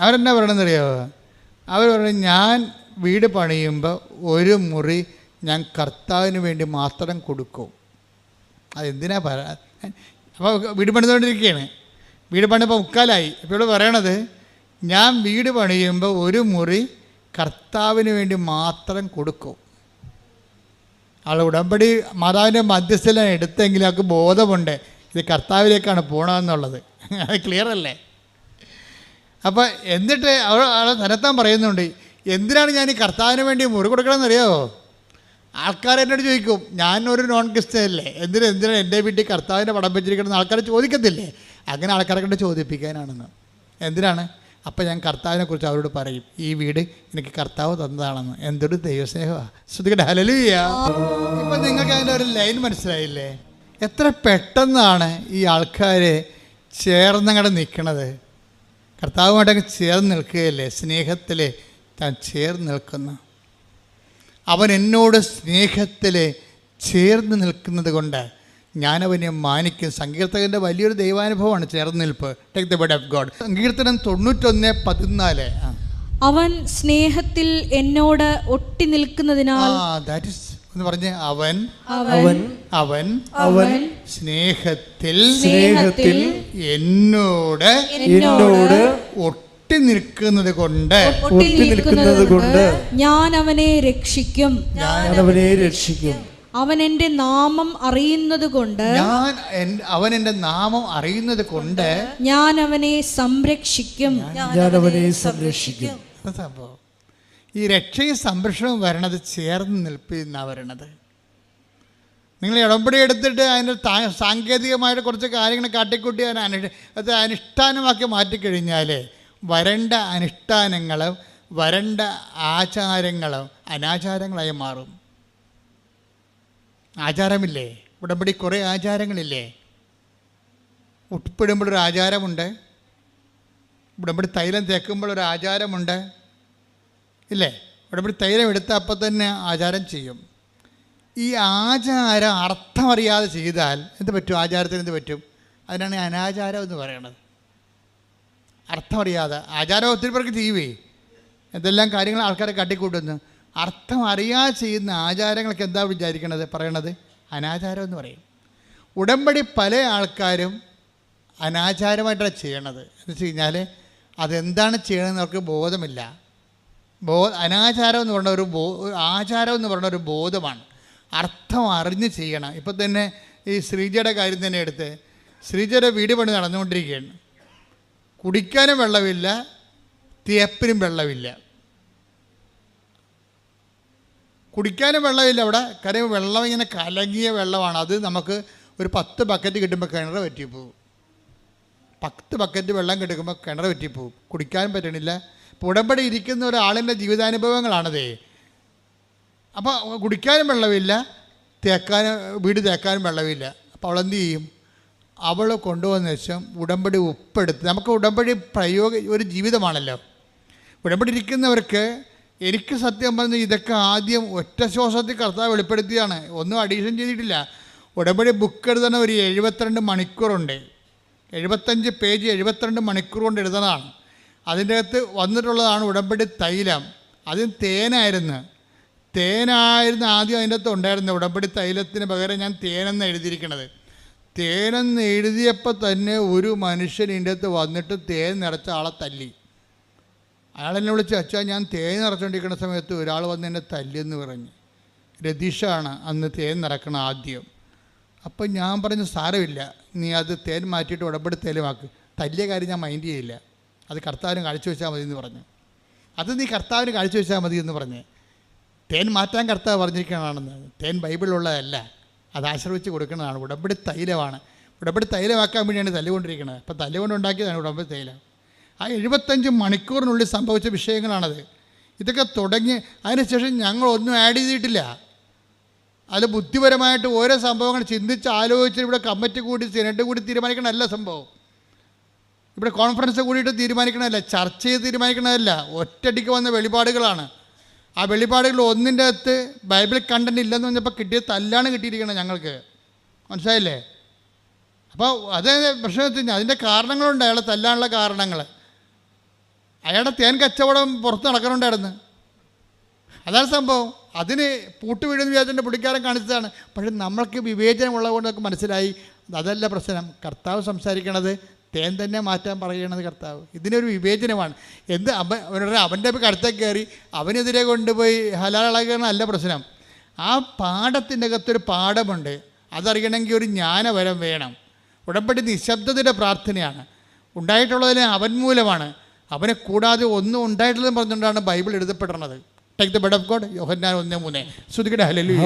അവരെന്നാ പറയണമെന്നറിയാമോ? അവർ പറയുന്നത്, ഞാൻ വീട് പണിയുമ്പോൾ ഒരു മുറി ഞാൻ കർത്താവിന് വേണ്ടി മാത്രം കൊടുക്കും. അതെന്തിനാ അപ്പോൾ വീട് പണിതുകൊണ്ടിരിക്കുകയാണ്, വീട് പണിപ്പോൾ 3/4 ഇപ്പോൾ ഇവിടെ പറയണത്, ഞാൻ വീട് പണിയുമ്പോൾ ഒരു മുറി കർത്താവിന് വേണ്ടി മാത്രം കൊടുക്കും. ആൾ ഉടമ്പടി മാതാവിൻ്റെ മധ്യസ്ഥല എടുത്തെങ്കിലും അവർക്ക് ബോധമുണ്ട് ഇത് കർത്താവിലേക്കാണ് പോകണമെന്നുള്ളത്. അത് ക്ലിയർ അല്ലേ? അപ്പോൾ എന്നിട്ട് അവൾ തന്നെത്താൻ പറയുന്നുണ്ട്, എന്തിനാണ് ഞാൻ ഈ കർത്താവിന് വേണ്ടി മുറി കൊടുക്കണമെന്നറിയാമോ? ആൾക്കാർ എന്നോട് ചോദിക്കും, ഞാനൊരു നോൺ ക്രിസ്ത്യൻ അല്ലേ, എന്തിനാണ് എൻ്റെ വീട്ടിൽ കർത്താവിൻ്റെ പടം വെച്ചിരിക്കണമെന്ന് ആൾക്കാർ ചോദിക്കത്തില്ലേ? അങ്ങനെ ആൾക്കാരെ കൊണ്ട് ചോദിപ്പിക്കാനാണെന്ന്. എന്തിനാണ്? അപ്പം ഞാൻ കർത്താവിനെക്കുറിച്ച് അവരോട് പറയും, ഈ വീട് എനിക്ക് കർത്താവ് തന്നതാണെന്ന്. എന്തൊരു ദൈവസ്നേഹമാണ്. ശ്രദ്ധിക്കട്ടെ. ഹല്ലേലൂയ. ഇപ്പം നിങ്ങൾക്ക് അതിൻ്റെ ഒരു ലൈൻ മനസ്സിലായില്ലേ? എത്ര പെട്ടെന്നാണ് ഈ ആൾക്കാർ ചേർന്നങ്ങടെ നിൽക്കണത്. കർത്താവുമായിട്ടൊക്കെ ചേർന്ന് നിൽക്കുകയല്ലേ, സ്നേഹത്തിൽ താൻ ചേർന്ന് നിൽക്കുന്ന. അവൻ എന്നോട് സ്നേഹത്തിൽ ചേർന്ന് നിൽക്കുന്നത് കൊണ്ട് ഞാനവനെ മാനിക്കും. സങ്കീർത്തകൻ്റെ വലിയൊരു ദൈവാനുഭവമാണ് ചേർന്ന് നിൽപ്പ്. Take the word of God. സങ്കീർത്തനം 91:14. അവൻ സ്നേഹത്തിൽ എന്നോട് ഒട്ടി നിൽക്കുന്നതിനാൽ. ദാറ്റ് ഈസ് എന്ന് പറഞ്ഞ് അവൻ സ്നേഹത്തിൽ എന്നോട് ഒട്ടി നിൽക്കുന്നത് കൊണ്ട് ഞാൻ അവനെ രക്ഷിക്കും. അവൻ എൻ്റെ നാമം അറിയുന്നത് കൊണ്ട് ഞാൻ അവനെ സംരക്ഷിക്കും. സംഭവം ഈ രക്ഷയും സംരക്ഷണവും വരണത് ചേർന്ന് നിൽപ്പിന്നാണ് വരണത്. നിങ്ങൾ ഉടമ്പടി എടുത്തിട്ട് അതിൻ്റെ സാങ്കേതികമായിട്ട് കുറച്ച് കാര്യങ്ങൾ കാട്ടിക്കൂട്ടി അത് അനുഷ്ഠാനമാക്കി മാറ്റിക്കഴിഞ്ഞാൽ വരണ്ട അനുഷ്ഠാനങ്ങളും വരണ്ട ആചാരങ്ങളും അനാചാരങ്ങളായി മാറും. ആചാരമില്ലേ? ഉടമ്പടി കുറേ ആചാരങ്ങളില്ലേ? ഉപ്പിടുമ്പോഴൊരു ആചാരമുണ്ട്, ഉടമ്പടി തൈലം തേക്കുമ്പോഴൊരു ആചാരമുണ്ട് ഇല്ലേ? ഉടമ്പടി തൈലം എടുത്താൽ അപ്പം തന്നെ ആചാരം ചെയ്യും. ഈ ആചാരം അർത്ഥമറിയാതെ ചെയ്താൽ എന്ത് പറ്റും? ആചാരത്തിന് എന്ത് പറ്റും? അതിനാണ് അനാചാരം എന്ന് പറയണത്. അർത്ഥമറിയാതെ ആചാരം ഒത്തിരി പേർക്ക് ചെയ്യുവേ, എന്തെല്ലാം കാര്യങ്ങൾ ആൾക്കാരെ കാട്ടിക്കൂട്ടുന്നു. അർത്ഥം അറിയാതെ ചെയ്യുന്ന ആചാരങ്ങൾക്ക് എന്താ വിചാരിക്കണത്? പറയണത് അനാചാരം എന്ന് പറയും. ഉടമ്പടി പല ആൾക്കാരും അനാചാരമായിട്ടാണ് ചെയ്യണത്. എന്ന് വെച്ച് കഴിഞ്ഞാൽ അതെന്താണ് ചെയ്യണമെന്ന് അവർക്ക് ബോധമില്ല. അനാചാരം എന്ന് പറഞ്ഞ ആചാരം എന്ന് പറഞ്ഞ ഒരു ബോധമാണ്. അർത്ഥം അറിഞ്ഞ് ചെയ്യണം. ഇപ്പം തന്നെ ഈ ശ്രീജയുടെ കാര്യം തന്നെ എടുത്ത്, ശ്രീജയുടെ വീട് പണി നടന്നുകൊണ്ടിരിക്കുകയാണ്. കുടിക്കാനും വെള്ളമില്ല, തേപ്പിനും വെള്ളമില്ല. കുടിക്കാനും വെള്ളമില്ല അവിടെ. കാര്യം വെള്ളം ഇങ്ങനെ കലങ്ങിയ വെള്ളമാണ്. അത് നമുക്ക് ഒരു 10 ബക്കറ്റ് കിട്ടുമ്പോൾ കിണർ പറ്റിപ്പോവും. 10 ബക്കറ്റ് വെള്ളം കിടക്കുമ്പോൾ കിണർ പറ്റിപ്പോവും, കുടിക്കാനും പറ്റണില്ല. ഇപ്പോൾ ഉടമ്പടി ഇരിക്കുന്ന ഒരാളിൻ്റെ ജീവിതാനുഭവങ്ങളാണതേ. അപ്പോൾ കുടിക്കാനും വെള്ളമില്ല, വീട് തേക്കാനും വെള്ളമില്ല. അപ്പോൾ അവളെന്ത് ചെയ്യും? അവൾ കൊണ്ടുവന്ന ശേഷം ഉടമ്പടി ഉപ്പെടുത്ത്, നമുക്ക് ഉടമ്പടി ഒരു ജീവിതമാണല്ലോ. ഉടമ്പടി ഇരിക്കുന്നവർക്ക്, എനിക്ക് സത്യം പറഞ്ഞ് ഇതൊക്കെ ആദ്യം ഒറ്റ ശ്വാസത്തിൽ കർത്താവ് വെളിപ്പെടുത്തിയാണ്, ഒന്നും അഡീഷൻ ചെയ്തിട്ടില്ല. ഉടമ്പടി ബുക്ക് എഴുതണ ഒരു 72 മണിക്കൂറുണ്ട്. 75 പേജ് 72 മണിക്കൂർ കൊണ്ട് എഴുതണതാണ്. അതിൻ്റെ അകത്ത് വന്നിട്ടുള്ളതാണ് ഉടമ്പടി തൈലം. അതും തേനായിരുന്നു ആദ്യം അതിൻ്റെ അകത്ത് ഉണ്ടായിരുന്നത്. ഉടമ്പടി തൈലത്തിന് പകരം ഞാൻ തേനെന്ന് എഴുതിയിരിക്കണത്. തേനെന്ന് എഴുതിയപ്പോൾ തന്നെ ഒരു മനുഷ്യൻ ഇതിൻ്റെ അകത്ത് വന്നിട്ട് തേൻ നിറച്ച ആളെ തല്ലി. അയാളെന്നെ വിളിച്ച്, അച്ഛാ ഞാൻ തേൻ നിറച്ചുകൊണ്ടിരിക്കുന്ന സമയത്ത് ഒരാൾ വന്ന് എന്നെ തല്ലിയെന്ന് പറഞ്ഞ്. രതീഷാണ് അന്ന് തേൻ നിറക്കണം ആദ്യം. അപ്പം ഞാൻ പറഞ്ഞു, സാരമില്ല, നീ അത് തേൻ മാറ്റിയിട്ട് ഉടമ്പടി തേലുമാക്ക്, തല്ലിയ കാര്യം ഞാൻ മൈൻഡ് ചെയ്യില്ല, അത് കർത്താവിന് കാഴ്ച വെച്ചാൽ മതി എന്ന് പറഞ്ഞു. അത് നീ കർത്താവിന് കാഴ്ച വെച്ചാൽ മതി എന്ന് പറഞ്ഞ്. തേൻ മാറ്റാൻ കർത്താവ് പറഞ്ഞിരിക്കണമെന്ന്. തേൻ ബൈബിളിലുള്ളതല്ല, അത് ആശ്രയിച്ച് കൊടുക്കുന്നതാണ്. ഉടമ്പടി തൈലമാണ്. ഉടമ്പടി തൈലമാക്കാൻ വേണ്ടിയാണ് തല്ലുകൊണ്ടിരിക്കുന്നത്. അപ്പം തല്ലുകൊണ്ടുണ്ടാക്കിയതാണ് ഉടമ്പടി തൈലം. ആ 75 മണിക്കൂറിനുള്ളിൽ സംഭവിച്ച വിഷയങ്ങളാണത്. ഇതൊക്കെ തുടങ്ങി അതിനുശേഷം ഞങ്ങളൊന്നും ആഡ് ചെയ്തിട്ടില്ല. അത് ബുദ്ധിപരമായിട്ട് ഓരോ സംഭവങ്ങൾ ചിന്തിച്ച് ആലോചിച്ച് ഇവിടെ കമ്മിറ്റി കൂടി സെനറ്റ് കൂടി തീരുമാനിക്കണമല്ല സംഭവം. ഇവിടെ കോൺഫറൻസ് കൂടിയിട്ട് തീരുമാനിക്കണമല്ല, ചർച്ച ചെയ്ത് തീരുമാനിക്കണമല്ല. ഒറ്റയടിക്ക് വന്ന വെളിപാടുകളാണ്. ആ വെളിപാടുകൾ ഒന്നിൻ്റെ അകത്ത് ബൈബിൾ കണ്ടന്റ് ഇല്ലെന്ന് പറഞ്ഞപ്പോൾ കിട്ടിയ തല്ലാണ് കിട്ടിയിരിക്കണം ഞങ്ങൾക്ക്. മനസ്സിലായില്ലേ? അപ്പോൾ അതേ പ്രശ്നത്തിന് അതിൻ്റെ കാരണങ്ങളുണ്ട്. അയാളെ തല്ലാനുള്ള കാരണങ്ങൾ. അയാളുടെ തേൻ കച്ചവടം പുറത്ത് നടക്കണുണ്ടായിരുന്നു. അതാണ് സംഭവം. അതിന് പൂട്ട് വീഴുന്ന വിചാരിച്ചതിൻ്റെ പുള്ളിക്കാരൻ കാണിച്ചതാണ്. പക്ഷെ നമ്മൾക്ക് വിവേചനമുള്ളത് നമുക്ക് മനസ്സിലായി അതല്ല പ്രശ്നം. കർത്താവ് സംസാരിക്കണത് തേൻ തന്നെ മാറ്റാൻ പറയണത് കർത്താവ്. ഇതിനൊരു വിവേചനമാണ്. അവൻ്റെ കടുത്തേക്ക് കയറി അവനെതിരെ കൊണ്ടുപോയി ഹലാളാകണമല്ല പ്രശ്നം. ആ പാഠത്തിൻ്റെ അകത്തൊരു പാഠമുണ്ട്. അതറിയണമെങ്കിൽ ഒരു ജ്ഞാനവരം വേണം. ഉടമ്പടി നിശബ്ദതയുടെ പ്രാർത്ഥനയാണ്. ഉണ്ടായിട്ടുള്ളതിന് അവൻ മൂലമാണ്. അവനെ കൂടാതെ ഒന്നും ഉണ്ടായിട്ടില്ലെന്ന് പറഞ്ഞുകൊണ്ടാണ് ബൈബിൾ എഴുതപ്പെടുന്നത്. Take the word of God, യോഹന്നാൻ 1:3. ശ്രുതിക്കട്ടെ ഹല്ലേലൂയ.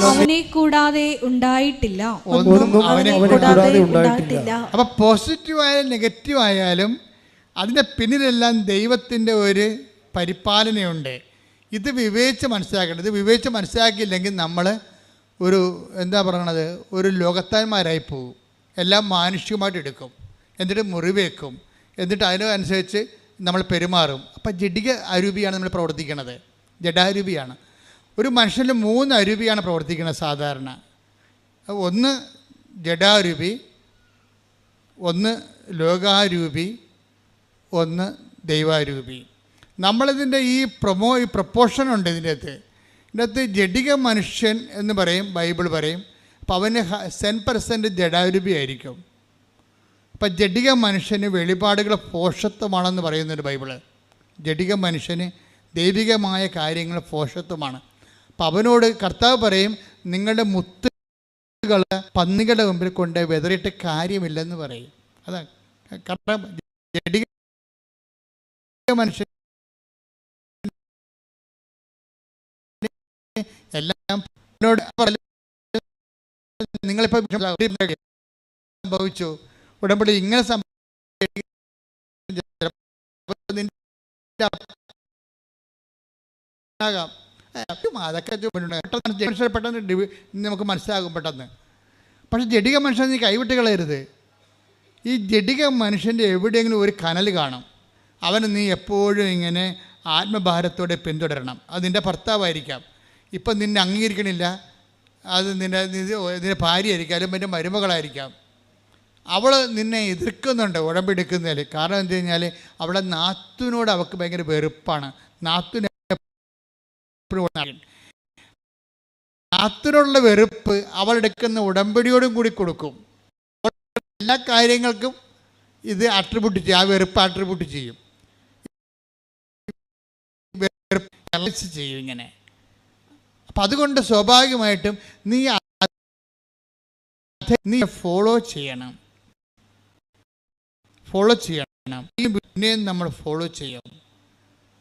അവനെ കൂടാതെ ഉണ്ടായിട്ടില്ല, അപ്പം പോസിറ്റീവായാലും നെഗറ്റീവായാലും അതിൻ്റെ പിന്നിലെല്ലാം ദൈവത്തിൻ്റെ ഒരു പരിപാലനയുണ്ട്. ഇത് വിവേചിച്ച് മനസ്സിലാക്കേണ്ടത്. ഇത് വിവേചിച്ച് മനസ്സിലാക്കിയില്ലെങ്കിൽ നമ്മൾ ഒരു ഒരു ലോകത്താന്മാരായി പോകും. എല്ലാം മാനുഷികമായിട്ട് എടുക്കും, എന്നിട്ട് മുറിവേക്കും, എന്നിട്ട് അതിനനുസരിച്ച് നമ്മൾ പെരുമാറും. അപ്പം ജഡിക അരൂപിയാണ് നമ്മൾ പ്രവർത്തിക്കുന്നത്. ജഡാരൂപിയാണ്. ഒരു മനുഷ്യനിൽ 3 അരൂപിയാണ് പ്രവർത്തിക്കുന്നത് സാധാരണ. ഒന്ന് ജഡാരൂപി, ഒന്ന് ലോകാരൂപി, ഒന്ന് ദൈവാരൂപി. നമ്മളിതിൻ്റെ ഈ പ്രൊപ്പോർഷൻ ഉണ്ട് ഇതിൻ്റെ അകത്ത്. ജഡിക മനുഷ്യൻ എന്ന് പറയും, ബൈബിൾ പറയും. അപ്പം അവന് 10% ജഡാരൂപി ആയിരിക്കും. അപ്പം ജഡിക മനുഷ്യന് വെളിപാടുകൾ പോഷത്വമാണെന്ന് പറയുന്നുണ്ട് ബൈബിള്. ജഡിക മനുഷ്യന് ദൈവികമായ കാര്യങ്ങൾ പോഷത്വമാണ്. അപ്പം അവനോട് കർത്താവ് പറയും, നിങ്ങളുടെ മുത്തുകൾ പന്നികളുടെ മുമ്പിൽ കൊണ്ട് വെതറിയിട്ട് കാര്യമില്ലെന്ന് പറയും. അതാണ് കാരണം ജഡിക മനുഷ്യൻ എല്ലാം നിങ്ങളിപ്പോൾ സംഭവിച്ചു, ഉടമ്പടി ഇങ്ങനെ അതൊക്കെ പെട്ടെന്ന് നമുക്ക് മനസ്സിലാകും പെട്ടെന്ന്. പക്ഷെ ജഡിക മനുഷ്യൻ നീ കൈവിട്ട് കളയരുത്. ഈ ജഡിക മനുഷ്യൻ്റെ എവിടെയെങ്കിലും ഒരു കനൽ കാണും. അവന് നീ എപ്പോഴും ഇങ്ങനെ ആത്മഭാരത്തോടെ പിന്തുടരണം. അത് നിൻ്റെ ഭർത്താവായിരിക്കാം, ഇപ്പം നിന്നെ അംഗീകരിക്കണില്ല, അത് നിൻ്റെ ഭാര്യയായിരിക്കാം, അല്ലെങ്കിൽ എൻ്റെ മരുമകളായിരിക്കാം. അവൾ നിന്നെ എതിർക്കുന്നുണ്ട് ഉടമ്പെടുക്കുന്നതിൽ. കാരണം എന്താ കഴിഞ്ഞാൽ അവളെ നാത്തുവിനോട് അവൾക്ക് ഭയങ്കര വെറുപ്പാണ്. നാത്തുവിനോടുള്ള വെറുപ്പ് അവളെടുക്കുന്ന ഉടമ്പടിയോടും കൂടി കൊടുക്കും. എല്ലാ കാര്യങ്ങൾക്കും ഇത് അട്രിബ്യൂട്ട് ചെയ്യും, ആ വെറുപ്പ് അട്രിബ്യൂട്ട് ചെയ്യും, ചെയ്യും ഇങ്ങനെ. അപ്പം അതുകൊണ്ട് സ്വാഭാവികമായിട്ടും നീ ഫോളോ ചെയ്യണം. ഈ പിന്നെയും നമ്മൾ ഫോളോ ചെയ്യും.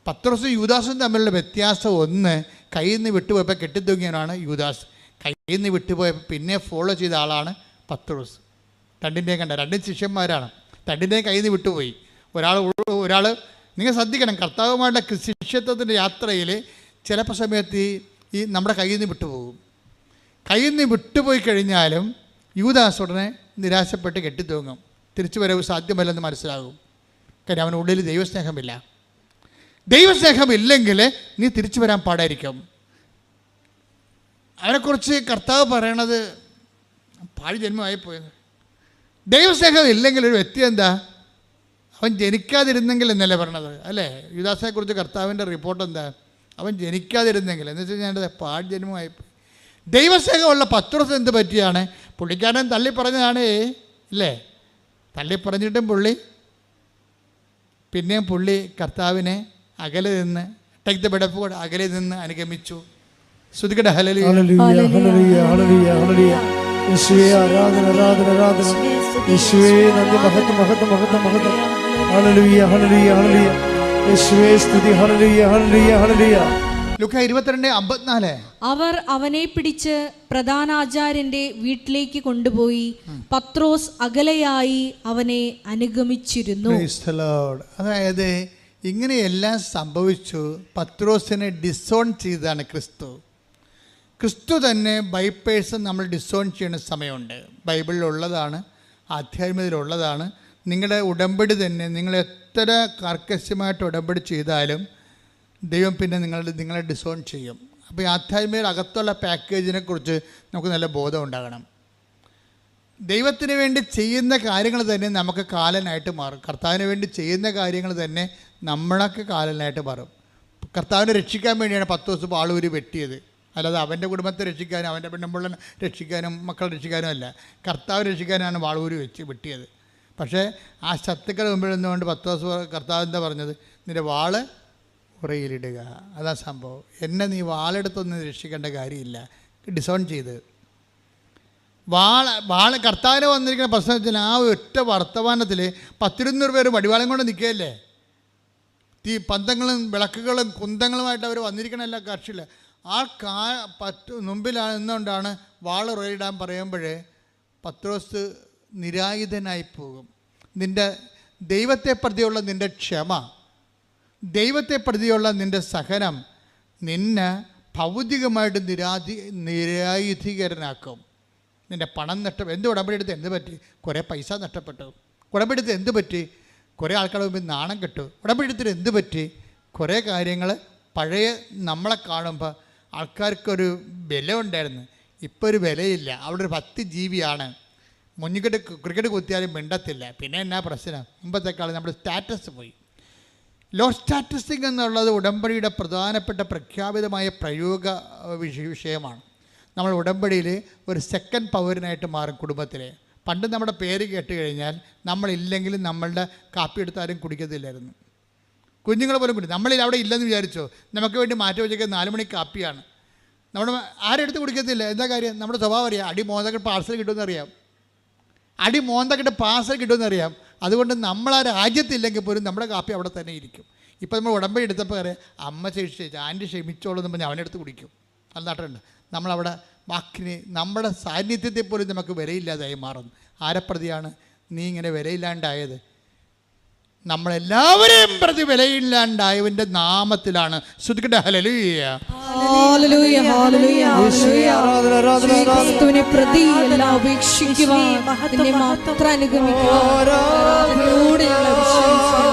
പത്രോസും യൂദാസും തമ്മിലുള്ള വ്യത്യാസം ഒന്ന്, കയ്യിൽ നിന്ന് വിട്ടുപോയപ്പോൾ കെട്ടിത്തൂങ്ങിയവനാണ് യൂദാസ്. കയ്യിൽ നിന്ന് വിട്ടുപോയപ്പോൾ പിന്നെ ഫോളോ ചെയ്ത ആളാണ് പത്രോസ്. രണ്ടിൻ്റെയും കണ്ട, രണ്ടും ശിഷ്യന്മാരാണ്. രണ്ടിൻ്റെയും കയ്യിൽ നിന്ന് വിട്ടുപോയി. ഒരാൾ നിങ്ങൾ ശ്രദ്ധിക്കണം, കർത്താവുമായിട്ടുള്ള ശിഷ്യത്വത്തിൻ്റെ യാത്രയിൽ ചിലപ്പോൾ സമയത്ത് ഈ നമ്മുടെ കയ്യിൽ നിന്ന് വിട്ടുപോകും. കയ്യിൽ നിന്ന് വിട്ടുപോയി കഴിഞ്ഞാലും യൂദാസ് ഉടനെ നിരാശപ്പെട്ട് കെട്ടിത്തൂങ്ങും. തിരിച്ചു വരവ് സാധ്യമല്ലെന്ന് മനസ്സിലാകും. കാര്യം അവനുള്ളിൽ ദൈവസ്നേഹമില്ല. ദൈവസ്നേഹമില്ലെങ്കിൽ നീ തിരിച്ചു വരാൻ പാടായിരിക്കും. അവനെക്കുറിച്ച് കർത്താവ് പറയണത് പാഴ് ജന്മമായി പോയത്. ദൈവസ്നേഹം ഇല്ലെങ്കിൽ ഒരു വ്യക്തി എന്താ, അവൻ ജനിക്കാതിരുന്നെങ്കിൽ എന്നല്ലേ പറയണത് അല്ലേ? യൂദാസിനെക്കുറിച്ച് കർത്താവിൻ്റെ റിപ്പോർട്ട് എന്താ, അവൻ ജനിക്കാതിരുന്നെങ്കിൽ എന്ന് വെച്ച് കഴിഞ്ഞാൽ പാഴ് ജന്മമായിപ്പോയി. ദൈവസ്നേഹമുള്ള പത്രോസ് എന്ത് പറ്റിയാണ്, പുള്ളിക്കാരൻ തള്ളി പറഞ്ഞതാണ് ഇല്ലേ? തള്ളി പറഞ്ഞിട്ടും പിന്നെയും പുള്ളി കർത്താവിനെ അകലെ നിന്ന് take the word of God അകലെ നിന്ന് അനുഗമിച്ചു. ശ്രുതികട ഹല്ലേലൂയ ഹല്ലേലൂയ ഹല്ലേലൂയ ഹല്ലേലൂയ. യേശുവേ ആരാധന ആരാധന ആരാധന. യേശുവേ നന്ദി, മഹത്വം മഹത്വം മഹത്വം മഹത്വം. ഹല്ലേലൂയ ഹല്ലേലൂയ ഹല്ലേലൂയ. യേശുവേ സ്തുതി. ഹല്ലേലൂയ ഹല്ലേലൂയ ഹല്ലേലൂയ. ലൂക്കാ 22:54. അവർ അവനെ പിടിച്ച് പ്രധാനാചാര്യന്റെ വീട്ടിലേക്ക് കൊണ്ടുപോയി പത്രോസ് അകലെയായി അവനെ അനുഗമിച്ചിരുന്നു. Praise the Lord. അതായത് ഇങ്ങനെയെല്ലാം സംഭവിച്ചു. പത്രോസിനെ ഡിസോൺ ചെയ്തതാണ് ക്രിസ്തു. ക്രിസ്തു തന്നെ ബൈപ്പേഴ്സ് നമ്മൾ ഡിസോൺ ചെയ്യുന്ന സമയമുണ്ട്. ബൈബിളിലുള്ളതാണ്, ആധ്യാത്മികതയിലുള്ളതാണ്. നിങ്ങളുടെ ഉടമ്പടി തന്നെ നിങ്ങൾ എത്ര കർക്കശമായിട്ട് ഉടമ്പടി ചെയ്താലും ദൈവം പിന്നെ നിങ്ങളെ ഡിസോൺ ചെയ്യും. അപ്പോൾ ഈ ആധ്യാത്മിക അകത്തുള്ള പാക്കേജിനെ കുറിച്ച് നമുക്ക് നല്ല ബോധം ഉണ്ടാകണം. ദൈവത്തിന് വേണ്ടി ചെയ്യുന്ന കാര്യങ്ങൾ തന്നെ നമുക്ക് കാലനായിട്ട് മാറും. കർത്താവിന് വേണ്ടി ചെയ്യുന്ന കാര്യങ്ങൾ തന്നെ നമ്മളൊക്കെ കാലനായിട്ട് മാറും. കർത്താവിനെ രക്ഷിക്കാൻ വേണ്ടിയാണ് 10 ദിവസം പാളൂരി വെട്ടിയത്, അല്ലാതെ അവൻ്റെ കുടുംബത്തെ രക്ഷിക്കാനും അവൻ്റെ പെണ്ണുമ്പിള്ളനെ രക്ഷിക്കാനും മക്കളെ രക്ഷിക്കാനും അല്ല. കർത്താവ് രക്ഷിക്കാനാണ് വാളൂരി വെട്ടിയത്. പക്ഷേ ആ ശത്രുക്കളുടെ മുമ്പിൽ നിന്നുകൊണ്ട് 10 ദിവസം കർത്താവ് എന്താ പറഞ്ഞത്, നിൻ്റെ വാള് ഉറയിലിടുക. അതാ സംഭവം. എന്നെ നീ വാളെടുത്തൊന്നും രക്ഷിക്കേണ്ട കാര്യമില്ല. ഡിസോൺ ചെയ്ത് വാള് കർത്താവിന് വന്നിരിക്കുന്ന പ്രശ്നത്തിൽ ആ ഒറ്റ വർത്തമാനത്തിൽ 10-200 പേര് വടിവാളം കൊണ്ട് നിൽക്കുകയല്ലേ. പന്തങ്ങളും വിളക്കുകളും കുന്തങ്ങളുമായിട്ട് അവർ വന്നിരിക്കണമല്ല കക്ഷിയിൽ. ആ മുമ്പിലാണ് നിന്നുകൊണ്ടാണ് വാൾ ഉറയിടാൻ പറയുമ്പോഴേ പത്രോസ് നിരായുധനായി പോകും. നിൻ്റെ ദൈവത്തെ പ്രതിയുള്ള നിൻ്റെ ക്ഷമ, ദൈവത്തെ പ്രതിയുള്ള നിൻ്റെ സഹനം നിന്നെ ഭൗതികമായിട്ട് നിരായുധീകരനാക്കും. നിൻ്റെ പണം എന്ത് ഉടമ്പടിയെടുത്ത് എന്ത് പറ്റി? കുറേ പൈസ നഷ്ടപ്പെട്ടു. ഉടമ്പടിയെടുത്ത് എന്ത് പറ്റി? കുറേ ആൾക്കാരുടെ മുമ്പിൽ നാണം കെട്ടു. ഉടമ്പടിയെടുത്തിട്ട് എന്ത് പറ്റി? കുറേ കാര്യങ്ങൾ പഴയ നമ്മളെ കാണുമ്പോൾ ആൾക്കാർക്കൊരു വില ഉണ്ടായിരുന്നു, ഇപ്പോൾ ഒരു വിലയില്ല. അവിടെ ഒരു 10 ജീവിയാണ്. ക്രിക്കറ്റ് കുത്തിയാലും മിണ്ടത്തില്ല. പിന്നെ എന്നാ പ്രശ്നം? മുമ്പത്തെക്കാളും നമ്മുടെ സ്റ്റാറ്റസ് പോയി. ലോ സ്റ്റാറ്റിസ്റ്റിക് എന്നുള്ളത് ഉടമ്പടിയുടെ പ്രധാനപ്പെട്ട പ്രഖ്യാപിതമായ പ്രയോഗ വിഷയമാണ്. നമ്മൾ ഉടമ്പടിയിൽ ഒരു സെക്കൻഡ് പൗരനായിട്ട് മാറും കുടുംബത്തിൽ. പണ്ട് നമ്മുടെ പേര് കേട്ട് കഴിഞ്ഞാൽ നമ്മളില്ലെങ്കിലും നമ്മളുടെ കാപ്പി എടുത്താലും കുടിക്കത്തില്ലായിരുന്നു. കുഞ്ഞുങ്ങൾ പോലും കുടി. നമ്മളിൽ അവിടെ ഇല്ലെന്ന് വിചാരിച്ചോ, നമുക്ക് വേണ്ടി മാറ്റി വെച്ചേക്കുന്നത് 4 മണിക്ക് കാപ്പിയാണ്. നമ്മുടെ ആരെടുത്ത് കുടിക്കത്തില്ല. എന്താ കാര്യം? നമ്മുടെ സ്വഭാവം അറിയാം. അടി മോന്തക്കിട്ട് പാർസൽ കിട്ടുമെന്നറിയാം. അടി മോന്തക്കിട്ട് പാർസൽ കിട്ടുമെന്നറിയാം. അതുകൊണ്ട് നമ്മൾ ആ രാജ്യത്തില്ലെങ്കിൽ പോലും നമ്മുടെ കാപ്പി അവിടെ തന്നെ ഇരിക്കും. ഇപ്പോൾ നമ്മൾ ഉടമ്പടി എടുത്തപ്പോൾ അറിയാം, അമ്മ ക്ഷമിച്ചു, ആൻറ്റി ക്ഷമിച്ചോളൂ എന്ന് പറഞ്ഞാൽ അവനെടുത്ത് കുടിക്കും. അത് നാട്ടുണ്ട്. നമ്മളവിടെ വാക്കിന് നമ്മുടെ സാന്നിധ്യത്തെ പോലും നമുക്ക് വിലയില്ലാതായി മാറുന്നു. ആരെപ്രതിയാണ് നീ ഇങ്ങനെ വിലയില്ലാണ്ടായത്? നമ്മളെല്ലാവരെയും പ്രതി വിലയില്ലാണ്ടായവൻ്റെ നാമത്തിലാണ്. ശ്രുതിക്കട്ടെ ഹല്ലേലൂയ ഹല്ലേലൂയ ഹല്ലേലൂയ ഹല്ലേലൂയ. ക്രിസ്തുവിനെ പ്രതി എല്ലാം ഉപേക്ഷിക്കുവാൻ, നിന്നെ മാത്രം അനുഗമിക്കുവാൻ ആരാധനയോടെ ഞങ്ങളെ അഭിഷേകിക്കുന്നു.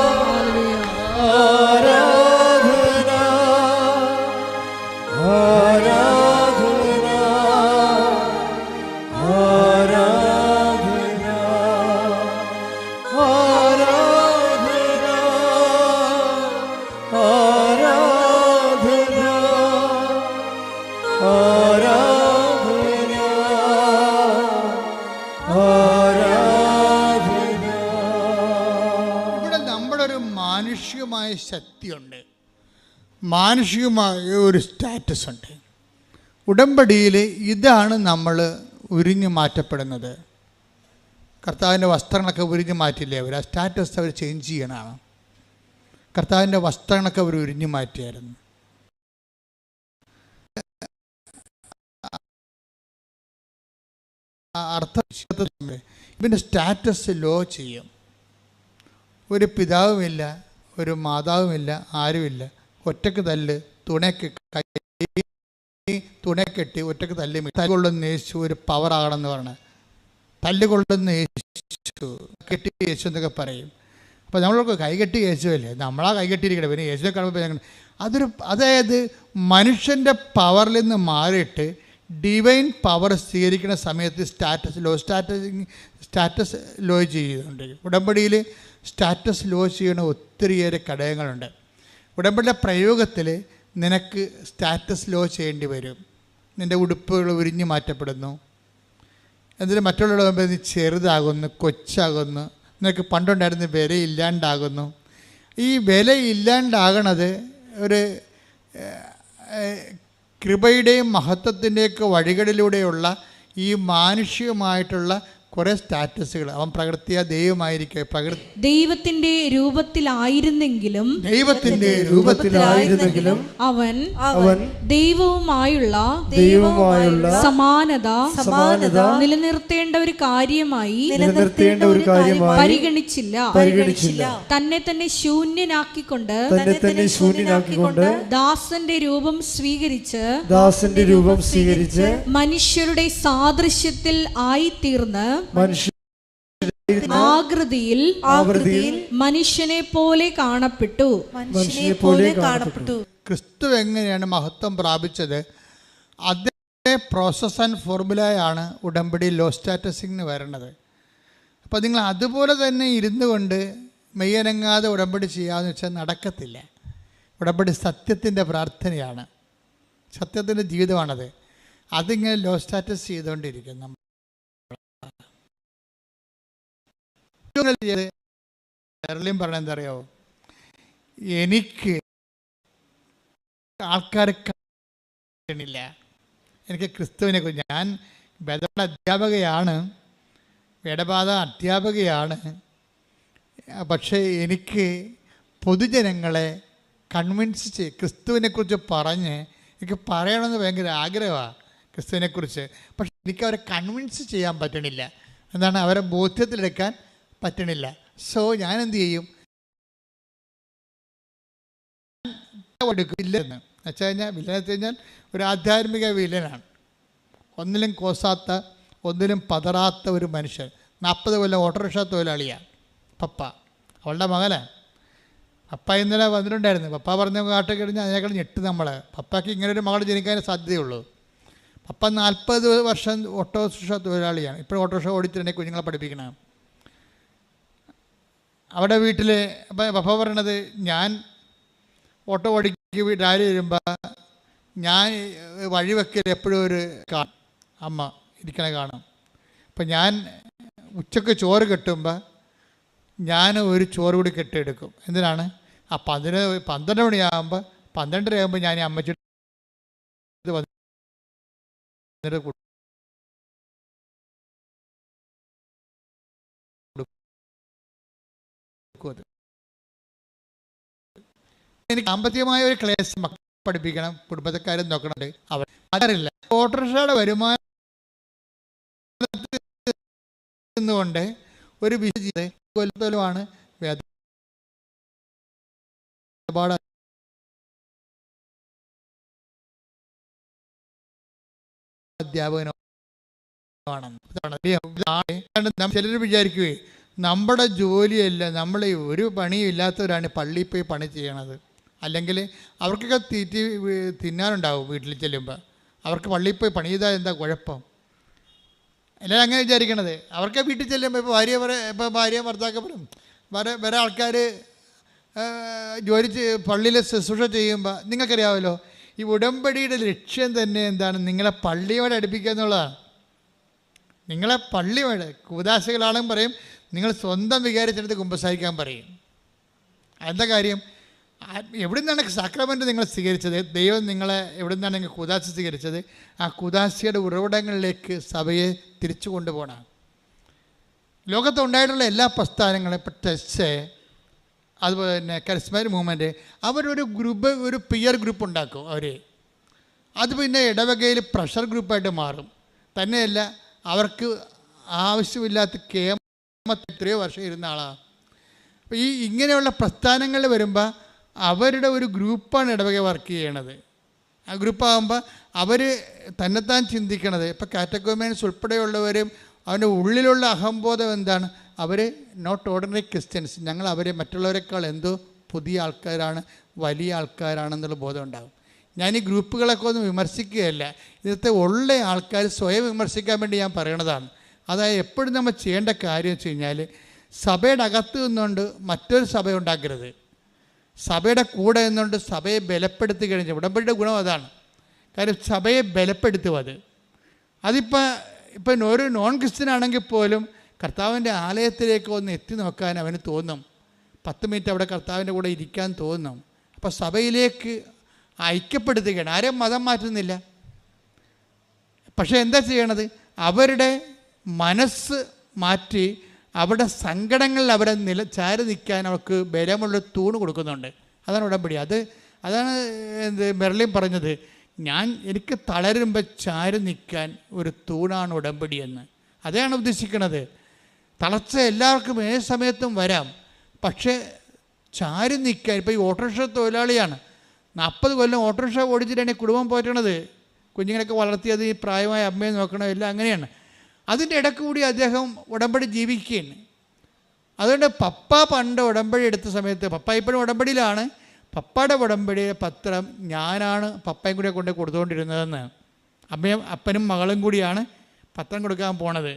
ശക്തിയുണ്ട്, മാനുഷികമായ ഒരു സ്റ്റാറ്റസ് ഉണ്ട്. ഉടമ്പടിയിൽ ഇതാണ് നമ്മൾ ഉരിഞ്ഞു മാറ്റപ്പെടുന്നത്. കർത്താവിൻ്റെ വസ്ത്രങ്ങളൊക്കെ ഉരിഞ്ഞു മാറ്റില്ലേ അവർ? ആ സ്റ്റാറ്റസ് അവർ ചേഞ്ച് ചെയ്യണമാണ്. കർത്താവിൻ്റെ വസ്ത്രങ്ങളൊക്കെ അവർ ഉരിഞ്ഞു മാറ്റിയായിരുന്നു. അർത്ഥം ഇവൻ്റെ സ്റ്റാറ്റസ് ലോ ചെയ്യും. ഒരു പിതാവുമില്ല, ഒരു മാതാവുമില്ല, ആരുമില്ല. ഒറ്റക്ക് തല്ല്, തുണ കെട്ടി ഒറ്റക്ക് തല്ലുകൊള്ളുന്ന യേശു ഒരു പവർ ആകണമെന്ന് പറഞ്ഞ് തല്ലുകൊള്ളുന്ന യേശു, കെട്ടി യേശു എന്നൊക്കെ പറയും. അപ്പോൾ നമ്മളൊക്കെ കൈകെട്ടി യേശുവല്ലേ, നമ്മളാ കൈകെട്ടിയിരിക്കണേ, പിന്നെ യേശുവിനെ കാണുമ്പോൾ അതായത് മനുഷ്യൻ്റെ പവറിൽ നിന്ന് മാറിയിട്ട് ഡിവൈൻ പവർ സ്വീകരിക്കുന്ന സമയത്ത് സ്റ്റാറ്റസ് ലോ ചെയ്യുന്നുണ്ട്. ഉടമ്പടിയിൽ സ്റ്റാറ്റസ് ലോ ചെയ്യുന്ന ഒത്തിരിയേറെ ഘടകങ്ങളുണ്ട്. ഉടമ്പടിയുടെ പ്രയോഗത്തിൽ നിനക്ക് സ്റ്റാറ്റസ് ലോ ചെയ്യേണ്ടി വരും. നിൻ്റെ ഉടുപ്പുകൾ ഉരിഞ്ഞു മാറ്റപ്പെടുന്നു. എന്നിട്ട് മറ്റുള്ളവരുടെ മുമ്പ് നീ ചെറുതാകുന്നു, കൊച്ചാകുന്നു. നിനക്ക് പണ്ടുണ്ടായിരുന്ന വിലയില്ലാണ്ടാകുന്നു. ഈ വിലയില്ലാണ്ടാകണത് ഒരു കൃപയുടെയും മഹത്വത്തിൻ്റെയൊക്കെ വഴികളിലൂടെയുള്ള ഈ മാനുഷികമായിട്ടുള്ള കുറേ സ്റ്റാറ്റസുകൾ. അവൻ പ്രകൃതിയ ദൈവമായിരിക്കും, ദൈവത്തിന്റെ രൂപത്തിലായിരുന്നെങ്കിലും അവൻ ദൈവവുമായുള്ള സമാനത നിലനിർത്തേണ്ട ഒരു കാര്യമായി പരിഗണിച്ചില്ല. തന്നെ തന്നെ ശൂന്യനാക്കിക്കൊണ്ട് ദാസന്റെ രൂപം സ്വീകരിച്ച് മനുഷ്യരുടെ സാദൃശ്യത്തിൽ ആയിത്തീർന്ന് ആകൃതിയിൽ മനുഷ്യനെ പോലെ കാണപ്പെട്ടു. ക്രിസ്തു എങ്ങനെയാണ് മഹത്വം പ്രാപിച്ചത്? അതേ പ്രോസസ് ആൻഡ് ഫോർമുലയാണ് ഉടമ്പടി ലോ സ്റ്റാറ്റസിന് വരണത്. അപ്പോൾ നിങ്ങൾ അതുപോലെ തന്നെ ഇരുന്നു കൊണ്ട് മെയ്യനങ്ങാതെ ഉടമ്പടി ചെയ്യാമെന്ന് വെച്ചാൽ നടക്കത്തില്ല. ഉടമ്പടി സത്യത്തിൻ്റെ പ്രാർത്ഥനയാണ്, സത്യത്തിൻ്റെ ജീവിതമാണത്. അതിങ്ങനെ ലോ സ്റ്റാറ്റസ് ചെയ്തുകൊണ്ടിരിക്കും. നമ്മൾ പറഞ്ഞ എന്താ അറിയാവോ, എനിക്ക് ആൾക്കാരെ കാണില്ല, എനിക്ക് ക്രിസ്തുവിനെ കുറിച്ച്. ഞാൻ വേദപാഠ അധ്യാപകയാണ്. പക്ഷേ എനിക്ക് പൊതുജനങ്ങളെ കൺവിൻസ് ക്രിസ്തുവിനെക്കുറിച്ച് പറഞ്ഞ് എനിക്ക് പറയണമെന്ന് ഭയങ്കര ആഗ്രഹമാണ് ക്രിസ്തുവിനെക്കുറിച്ച്. പക്ഷെ എനിക്ക് അവരെ കൺവിൻസ് ചെയ്യാൻ പറ്റണില്ല. എന്താണ്, അവരെ ബോധ്യത്തിലെടുക്കാൻ പറ്റണില്ല. സോ ഞാൻ എന്ത് ചെയ്യും, വില്ലെന്ന് വെച്ച് കഴിഞ്ഞാൽ ഒരു ആധ്യാത്മിക വില്ലനാണ്. ഒന്നിലും കോസാത്ത, ഒന്നിലും പതറാത്ത ഒരു മനുഷ്യൻ. 40 കൊല്ലം ഓട്ടോറിക്ഷ തൊഴിലാളിയാണ് പപ്പ. അവളുടെ മകനാണ്. പപ്പ ഇന്നലെ വന്നിട്ടുണ്ടായിരുന്നു. പപ്പ പറഞ്ഞ കാട്ട് കഴിഞ്ഞാൽ അതിനേക്കാൾ ഞെട്ട് നമ്മൾ. പപ്പയ്ക്ക് ഇങ്ങനെ ഒരു മകൾ ജനിക്കാനേ സാധ്യതയുള്ളൂ. പപ്പ 40 വർഷം ഓട്ടോറിക്ഷ തൊഴിലാളിയാണ്. ഇപ്പോഴും ഓട്ടോറിക്ഷ ഓടിച്ചിട്ടുണ്ടെങ്കിൽ കുഞ്ഞുങ്ങളെ പഠിപ്പിക്കണം. അവിടെ വീട്ടിൽ പപ്പ പറയണത്, ഞാൻ ഓട്ടോ ഓടിക്ക് രാവിലെ വരുമ്പോൾ ഞാൻ വഴിവെക്കൽ എപ്പോഴും ഒരു അമ്മ ഇരിക്കണ കാണും. അപ്പം ഞാൻ ഉച്ചക്ക് ചോറ് കെട്ടുമ്പോൾ ഞാൻ ഒരു ചോറ് കൂടി കെട്ടിയെടുക്കും. എന്തിനാണ്? 12 മണിയാകുമ്പോൾ 12:30 ആകുമ്പോൾ ഞാൻ അമ്മച്ചിട്ട് എനിക്ക് സാമ്പത്തികമായ ഒരു ക്ലേശം പഠിപ്പിക്കണം, കുടുംബക്കാരും നോക്കണുണ്ട്. അവർ അതറിയില്ല. ഓട്ടോറിക്ഷയുടെ വരുമാനം കൊണ്ട് ഒരു കൊല്ലത്തോലുമാണ് അധ്യാപകനാണെന്ന്. ചിലർ വിചാരിക്കുകയെ നമ്മുടെ ജോലിയല്ല, നമ്മൾ ഒരു പണിയും ഇല്ലാത്തവരാണ് പള്ളിയിൽ പോയി പണി ചെയ്യണത്. അല്ലെങ്കിൽ അവർക്കൊക്കെ തിന്നാനുണ്ടാവും വീട്ടിൽ ചെല്ലുമ്പോൾ. അവർക്ക് പള്ളിയിൽ പോയി പണി ചെയ്താൽ എന്താ കുഴപ്പം? എല്ലാവരും അങ്ങനെ വിചാരിക്കണത്. അവർക്ക് വീട്ടിൽ ചെല്ലുമ്പോൾ ഇപ്പോൾ ഭാര്യ ഭർത്താക്കന്മാരും വേറെ ആൾക്കാർ ജോലി പള്ളിയിൽ ശുശ്രൂഷ ചെയ്യുമ്പോൾ നിങ്ങൾക്കറിയാമല്ലോ, ഈ ഉടമ്പടിയുടെ ലക്ഷ്യം തന്നെ എന്താണ്? നിങ്ങളെ പള്ളിയോടെ അടുപ്പിക്കുക എന്നുള്ളതാണ്. നിങ്ങളെ പള്ളിയോടെ കൂദാശകളാണെന്ന് പറയും, നിങ്ങൾ സ്വന്തം വികാരിച്ചെടുത്ത് കുമ്പസാരിക്കാൻ പറയും. എന്താ കാര്യം? എവിടെ നിന്നാണ് സാക്രമെൻ്റ് നിങ്ങൾ സ്വീകരിച്ചത്? ദൈവം നിങ്ങളെ എവിടെ നിന്നാണ് നിങ്ങൾ കൂദാശ സ്വീകരിച്ചത്? ആ കൂദാശയുടെ ഉറവിടങ്ങളിലേക്ക് സഭയെ തിരിച്ചു കൊണ്ടുപോകണം. ലോകത്തുണ്ടായിട്ടുള്ള എല്ലാ പ്രസ്ഥാനങ്ങളും, ഇപ്പോൾ ടെസ്റ്റ്, അതുപോലെ തന്നെ കരിസ്മാറ്റിക് മൂവ്മെൻറ്റ്, അവരൊരു ഗ്രൂപ്പ്, ഒരു പിയർ ഗ്രൂപ്പ് ഉണ്ടാക്കും അവർ. അത് പിന്നെ ഇടവകയിൽ പ്രഷർ ഗ്രൂപ്പായിട്ട് മാറും. തന്നെയല്ല, അവർക്ക് ആവശ്യമില്ലാത്ത എത്രയോ വർഷം ഇരുന്ന ആളാണ്. അപ്പോൾ ഇങ്ങനെയുള്ള പ്രസ്ഥാനങ്ങൾ വരുമ്പോൾ അവരുടെ ഒരു ഗ്രൂപ്പാണ് ഇടവക വർക്ക് ചെയ്യണത്. ആ ഗ്രൂപ്പാകുമ്പോൾ അവർ തന്നെത്താൻ ചിന്തിക്കണത്, ഇപ്പോൾ കാറ്റഗോമിയൻസ് ഉൾപ്പെടെയുള്ളവരും അവൻ്റെ ഉള്ളിലുള്ള അഹംബോധം എന്താണ്, അവർ നോട്ട് ഓർഡിനറി ക്രിസ്ത്യൻസ്, ഞങ്ങൾ അവരെ മറ്റുള്ളവരെക്കാൾ എന്തോ പുതിയ ആൾക്കാരാണ്, വലിയ ആൾക്കാരാണെന്നുള്ള ബോധം ഉണ്ടാകും. ഞാൻ ഈ ഗ്രൂപ്പുകളൊക്കെ ഒന്നും വിമർശിക്കുകയല്ല, ഇന്നത്തെ ഉള്ള ആൾക്കാർ സ്വയം വിമർശിക്കാൻ വേണ്ടി ഞാൻ പറയണതാണ്. അതായത് എപ്പോഴും നമ്മൾ ചെയ്യേണ്ട കാര്യം വെച്ച് കഴിഞ്ഞാൽ, സഭയുടെ അകത്ത് നിന്നുകൊണ്ട് മറ്റൊരു സഭ ഉണ്ടാക്കരുത്. സഭയുടെ കൂടെ നിന്നുകൊണ്ട് സഭയെ ബലപ്പെടുത്തി കഴിഞ്ഞാൽ, ഉടമ്പടിയുടെ ഗുണം അതാണ്. കാര്യം സഭയെ ബലപ്പെടുത്തും. അതിപ്പോൾ ഒരു നോൺ ക്രിസ്ത്യൻ ആണെങ്കിൽ പോലും കർത്താവിൻ്റെ ആലയത്തിലേക്ക് ഒന്ന് എത്തി നോക്കാൻ അവന് തോന്നും. 10 മിനിറ്റ് അവിടെ കർത്താവിൻ്റെ കൂടെ ഇരിക്കാൻ തോന്നും. അപ്പോൾ സഭയിലേക്ക് ഐക്യപ്പെടുത്തുകയാണ്. ആരെയും മതം മാറ്റുന്നില്ല. പക്ഷേ എന്താ ചെയ്യണത്, അവരുടെ മനസ്സ് മാറ്റി അവരുടെ സങ്കടങ്ങളിൽ അവരെ ചാരി നിൽക്കാൻ അവർക്ക് ബലമുള്ള തൂണ് കൊടുക്കുന്നുണ്ട്. അതാണ് ഉടമ്പടി. അതാണ് മെർലിൻ പറഞ്ഞത്, എനിക്ക് തളരുമ്പോൾ ചാരി നിൽക്കാൻ ഒരു തൂണാണ് ഉടമ്പടി എന്ന്. അതാണ് ഉദ്ദേശിക്കുന്നത്. തളർച്ച എല്ലാവർക്കും ഏത് സമയത്തും വരാം, പക്ഷേ ചാരി നിൽക്കാൻ. ഇപ്പോൾ ഈ ഓട്ടോറിക്ഷ തൊഴിലാളിയാണ്, 40 കൊല്ലം ഓട്ടോറിക്ഷ ഓടിച്ചിട്ടാണ് ഈ കുടുംബം പോറ്റണത്. കുഞ്ഞുങ്ങളൊക്കെ വളർത്തിയത്, ഈ പ്രായമായ അമ്മയെ നോക്കണം, എല്ലാം അങ്ങനെയാണ്. അതിൻ്റെ ഇടയ്ക്ക് കൂടി അദ്ദേഹം ഉടമ്പടി ജീവിക്കുകയാണ്. അതുകൊണ്ട് പപ്പ പണ്ട് ഉടമ്പടി എടുത്ത സമയത്ത്, പപ്പ ഇപ്പോഴും ഉടമ്പടിയിലാണ്, പപ്പയുടെ ഉടമ്പടിയുടെ പത്രം ഞാനാണ് പപ്പയും കൂടെ കൊണ്ട് കൊടുത്തുകൊണ്ടിരുന്നതെന്ന്. അപ്പനും മകളും കൂടിയാണ് പത്രം കൊടുക്കാൻ പോണത്.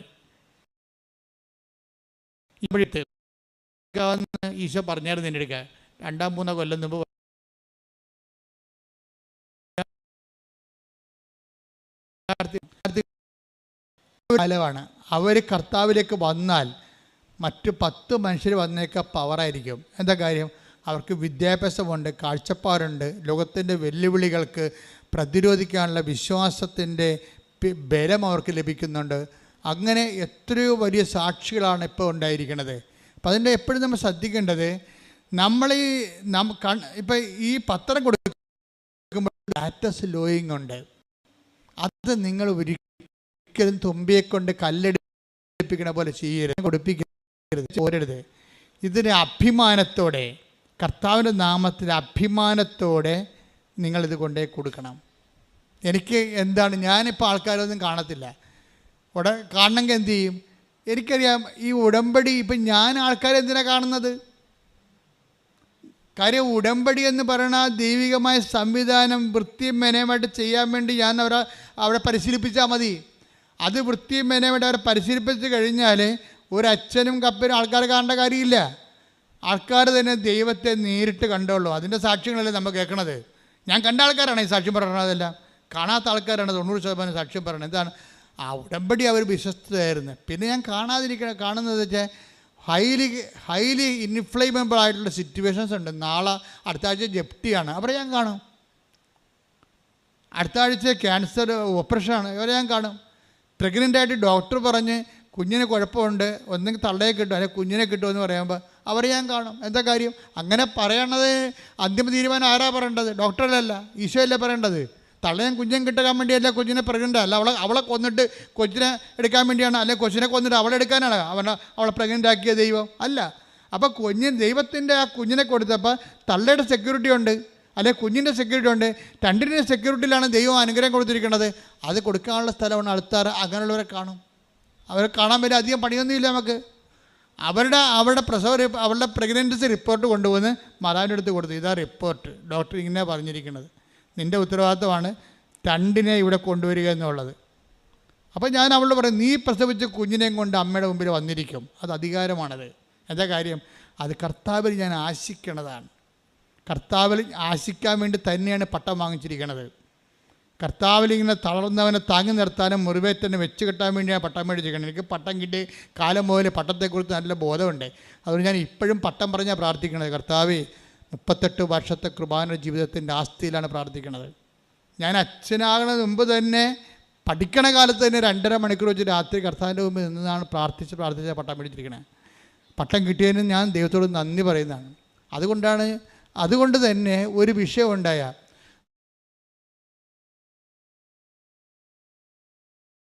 ഇപ്പോഴത്തെ ഈശോ പറഞ്ഞായിരുന്നു എൻ്റെ അടുക്ക 2-3 കൊല്ലം മുമ്പ്. കാലമാണ്. അവർ കർത്താവിലേക്ക് വന്നാൽ മറ്റ് 10 മനുഷ്യർ വന്നേക്ക പവറായിരിക്കും. എന്താ കാര്യം, അവർക്ക് വിദ്യാഭ്യാസമുണ്ട്, കാഴ്ചപ്പാടുണ്ട്, ലോകത്തിൻ്റെ വെല്ലുവിളികൾക്ക് പ്രതിരോധിക്കാനുള്ള വിശ്വാസത്തിൻ്റെ ബലം അവർക്ക് ലഭിക്കുന്നുണ്ട്. അങ്ങനെ എത്രയോ വലിയ സാക്ഷികളാണ് ഇപ്പോൾ ഉണ്ടായിരിക്കുന്നത്. അപ്പം അതിൻ്റെ എപ്പോഴും നമ്മൾ ശ്രദ്ധിക്കേണ്ടത്, ഇപ്പം ഈ പത്രം കൊടുക്കുമ്പോൾ ഡാറ്റസ് ലോയിങ് ഉണ്ട്. അത് നിങ്ങൾ ഒരിക്കലും തുമ്പിയെ കൊണ്ട് കല്ലെടുപ്പിക്കണ പോലെ ചെയ്യരുത്, കൊടുപ്പിക്കരുത്, ചോരരുത്. ഇതിന് അഭിമാനത്തോടെ, കർത്താവിൻ്റെ നാമത്തിൽ അഭിമാനത്തോടെ നിങ്ങളിത് കൊണ്ടേ കൊടുക്കണം. എനിക്ക് എന്താണ്, ഞാനിപ്പോൾ ആൾക്കാരൊന്നും കാണത്തില്ല. കാണണമെങ്കിൽ എന്ത് ചെയ്യും, എനിക്കറിയാം ഈ ഉടമ്പടി. ഇപ്പം ഞാൻ ആൾക്കാരെ എന്തിനാണ് കാണുന്നത്? കാര്യം ഉടമ്പടി എന്ന് പറയുന്ന ദൈവികമായ സംവിധാനം വൃത്തിയും മെനയുമായിട്ട് ചെയ്യാൻ വേണ്ടി ഞാൻ അവരെ പരിശീലിപ്പിച്ചാൽ മതി. അത് വൃത്തിയും മെനയുമായിട്ട് അവരെ പരിശീലിപ്പിച്ച് കഴിഞ്ഞാൽ ഒരു അച്ഛനും കപ്പനും ആൾക്കാർ കാണേണ്ട കാര്യമില്ല. ആൾക്കാർ തന്നെ ദൈവത്തെ നേരിട്ട് കണ്ടോളൂ. അതിൻ്റെ സാക്ഷ്യങ്ങളല്ലേ നമ്മൾ കേൾക്കണത്. ഞാൻ കണ്ട ആൾക്കാരാണ് ഈ സാക്ഷ്യം പറയണതെല്ലാം. കാണാത്ത ആൾക്കാരാണ് 90% സാക്ഷ്യം പറയണത്. എന്താണ്, ആ ഉടമ്പടി അവർ വിശ്വസ്തയായിരുന്നു. പിന്നെ ഞാൻ കാണുന്നത് വെച്ചാൽ ഹൈലി ഇൻഫ്ലേമബിൾ ആയിട്ടുള്ള സിറ്റുവേഷൻസ് ഉണ്ട്. നാളെ അടുത്ത ആഴ്ച ജപ്തിയാണ്, അവരെ ഞാൻ കാണും. അടുത്ത ആഴ്ച ക്യാൻസർ ഓപ്പറേഷനാണ്, അവരെ ഞാൻ കാണും. പ്രഗ്നൻ്റ് ആയിട്ട് ഡോക്ടർ പറഞ്ഞ് കുഞ്ഞിന് കുഴപ്പമുണ്ട്, ഒന്നെങ്കിൽ തള്ളയെ കിട്ടും അല്ലെങ്കിൽ കുഞ്ഞിനെ കിട്ടുമെന്ന് പറയുമ്പോൾ അവരെ ഞാൻ കാണും. എന്താ കാര്യം, അങ്ങനെ പറയണത് അന്തിമ തീരുമാനം ആരാ പറയേണ്ടത്? ഡോക്ടറല്ല, ഈശോയല്ലേ പറയേണ്ടത്. തള്ളയും കുഞ്ഞും കിട്ടാൻ വേണ്ടിയല്ല കുഞ്ഞിനെ പ്രഗ്നൻ്റ് അല്ല, അവളെ കൊന്നിട്ട് കൊച്ചിനെ എടുക്കാൻ വേണ്ടിയാണ്, അല്ലെങ്കിൽ കൊച്ചിനെ കൊന്നിട്ട് അവളെ എടുക്കാനാണ് അവളെ പ്രഗ്നൻ്റ് ആക്കിയ ദൈവം അല്ല. അപ്പോൾ ദൈവത്തിൻ്റെ ആ കുഞ്ഞിനെ കൊടുത്തപ്പോൾ തള്ളയുടെ സെക്യൂരിറ്റി ഉണ്ട്, അല്ലെങ്കിൽ കുഞ്ഞിൻ്റെ സെക്യൂരിറ്റി ഉണ്ട്. രണ്ടിൻ്റെ സെക്യൂരിറ്റിയിലാണ് ദൈവം അനുഗ്രഹം കൊടുത്തിരിക്കുന്നത്. അത് കൊടുക്കാനുള്ള സ്ഥലമാണ് അൾത്താർ. അങ്ങനെയുള്ളവരെ കാണും. അവരെ കാണാൻ വേണ്ടി അധികം പണിയൊന്നുമില്ല നമുക്ക്. അവളുടെ പ്രഗ്നൻസി റിപ്പോർട്ട് കൊണ്ടുവന്ന് മാതാവിൻ്റെ അടുത്ത് കൊടുത്തു. ഇതാ റിപ്പോർട്ട്, ഡോക്ടർ ഇങ്ങനെ പറഞ്ഞിരിക്കുന്നത്, നിൻ്റെ ഉത്തരവാദിത്തമാണ് 2 ഇവിടെ കൊണ്ടുവരിക എന്നുള്ളത്. അപ്പോൾ ഞാൻ അവളോട് പറയും, നീ പ്രസവിച്ച കുഞ്ഞിനെയും കൊണ്ട് അമ്മയുടെ മുമ്പിൽ വന്നിരിക്കും. അത് അധികാരമാണത്. എന്താ കാര്യം, അത് കർത്താവിൽ ഞാൻ ആശിക്കണതാണ്. കർത്താവിൽ ആശിക്കാൻ വേണ്ടി തന്നെയാണ് പട്ടം വാങ്ങിച്ചിരിക്കുന്നത്. കർത്താവിൽ ഇങ്ങനെ തളർന്നവനെ താങ്ങി നിർത്താനും മുറിവേറ്റനെ വെച്ച് കെട്ടാൻ വേണ്ടിയാണ് പട്ടം മേടിച്ചിരിക്കുന്നത്. എനിക്ക് പട്ടം കിട്ടി കാലം മുതൽ പട്ടത്തെക്കുറിച്ച് നല്ല ബോധമുണ്ട്. അതുകൊണ്ട് ഞാൻ ഇപ്പോഴും പട്ടം പറഞ്ഞാൽ പ്രാർത്ഥിക്കണത്. കർത്താവേ, 38 വർഷത്തെ കൃപാന ജീവിതത്തിൻ്റെ ആസ്തിയിലാണ് പ്രാർത്ഥിക്കുന്നത്. ഞാൻ അച്ഛനാകുന്നതിന് മുമ്പ് തന്നെ പഠിക്കണ കാലത്ത് തന്നെ 2.5 മണിക്കൂർ വെച്ച് രാത്രി കർത്താവിൻ്റെ മുമ്പ് നിന്നാണ് പ്രാർത്ഥിച്ച് പട്ടം മേടിച്ചിരിക്കണേ. പട്ടം കിട്ടിയതിന് ഞാൻ ദൈവത്തോട് നന്ദി പറയുന്നതാണ്. അതുകൊണ്ട് തന്നെ ഒരു വിഷയം ഉണ്ടായ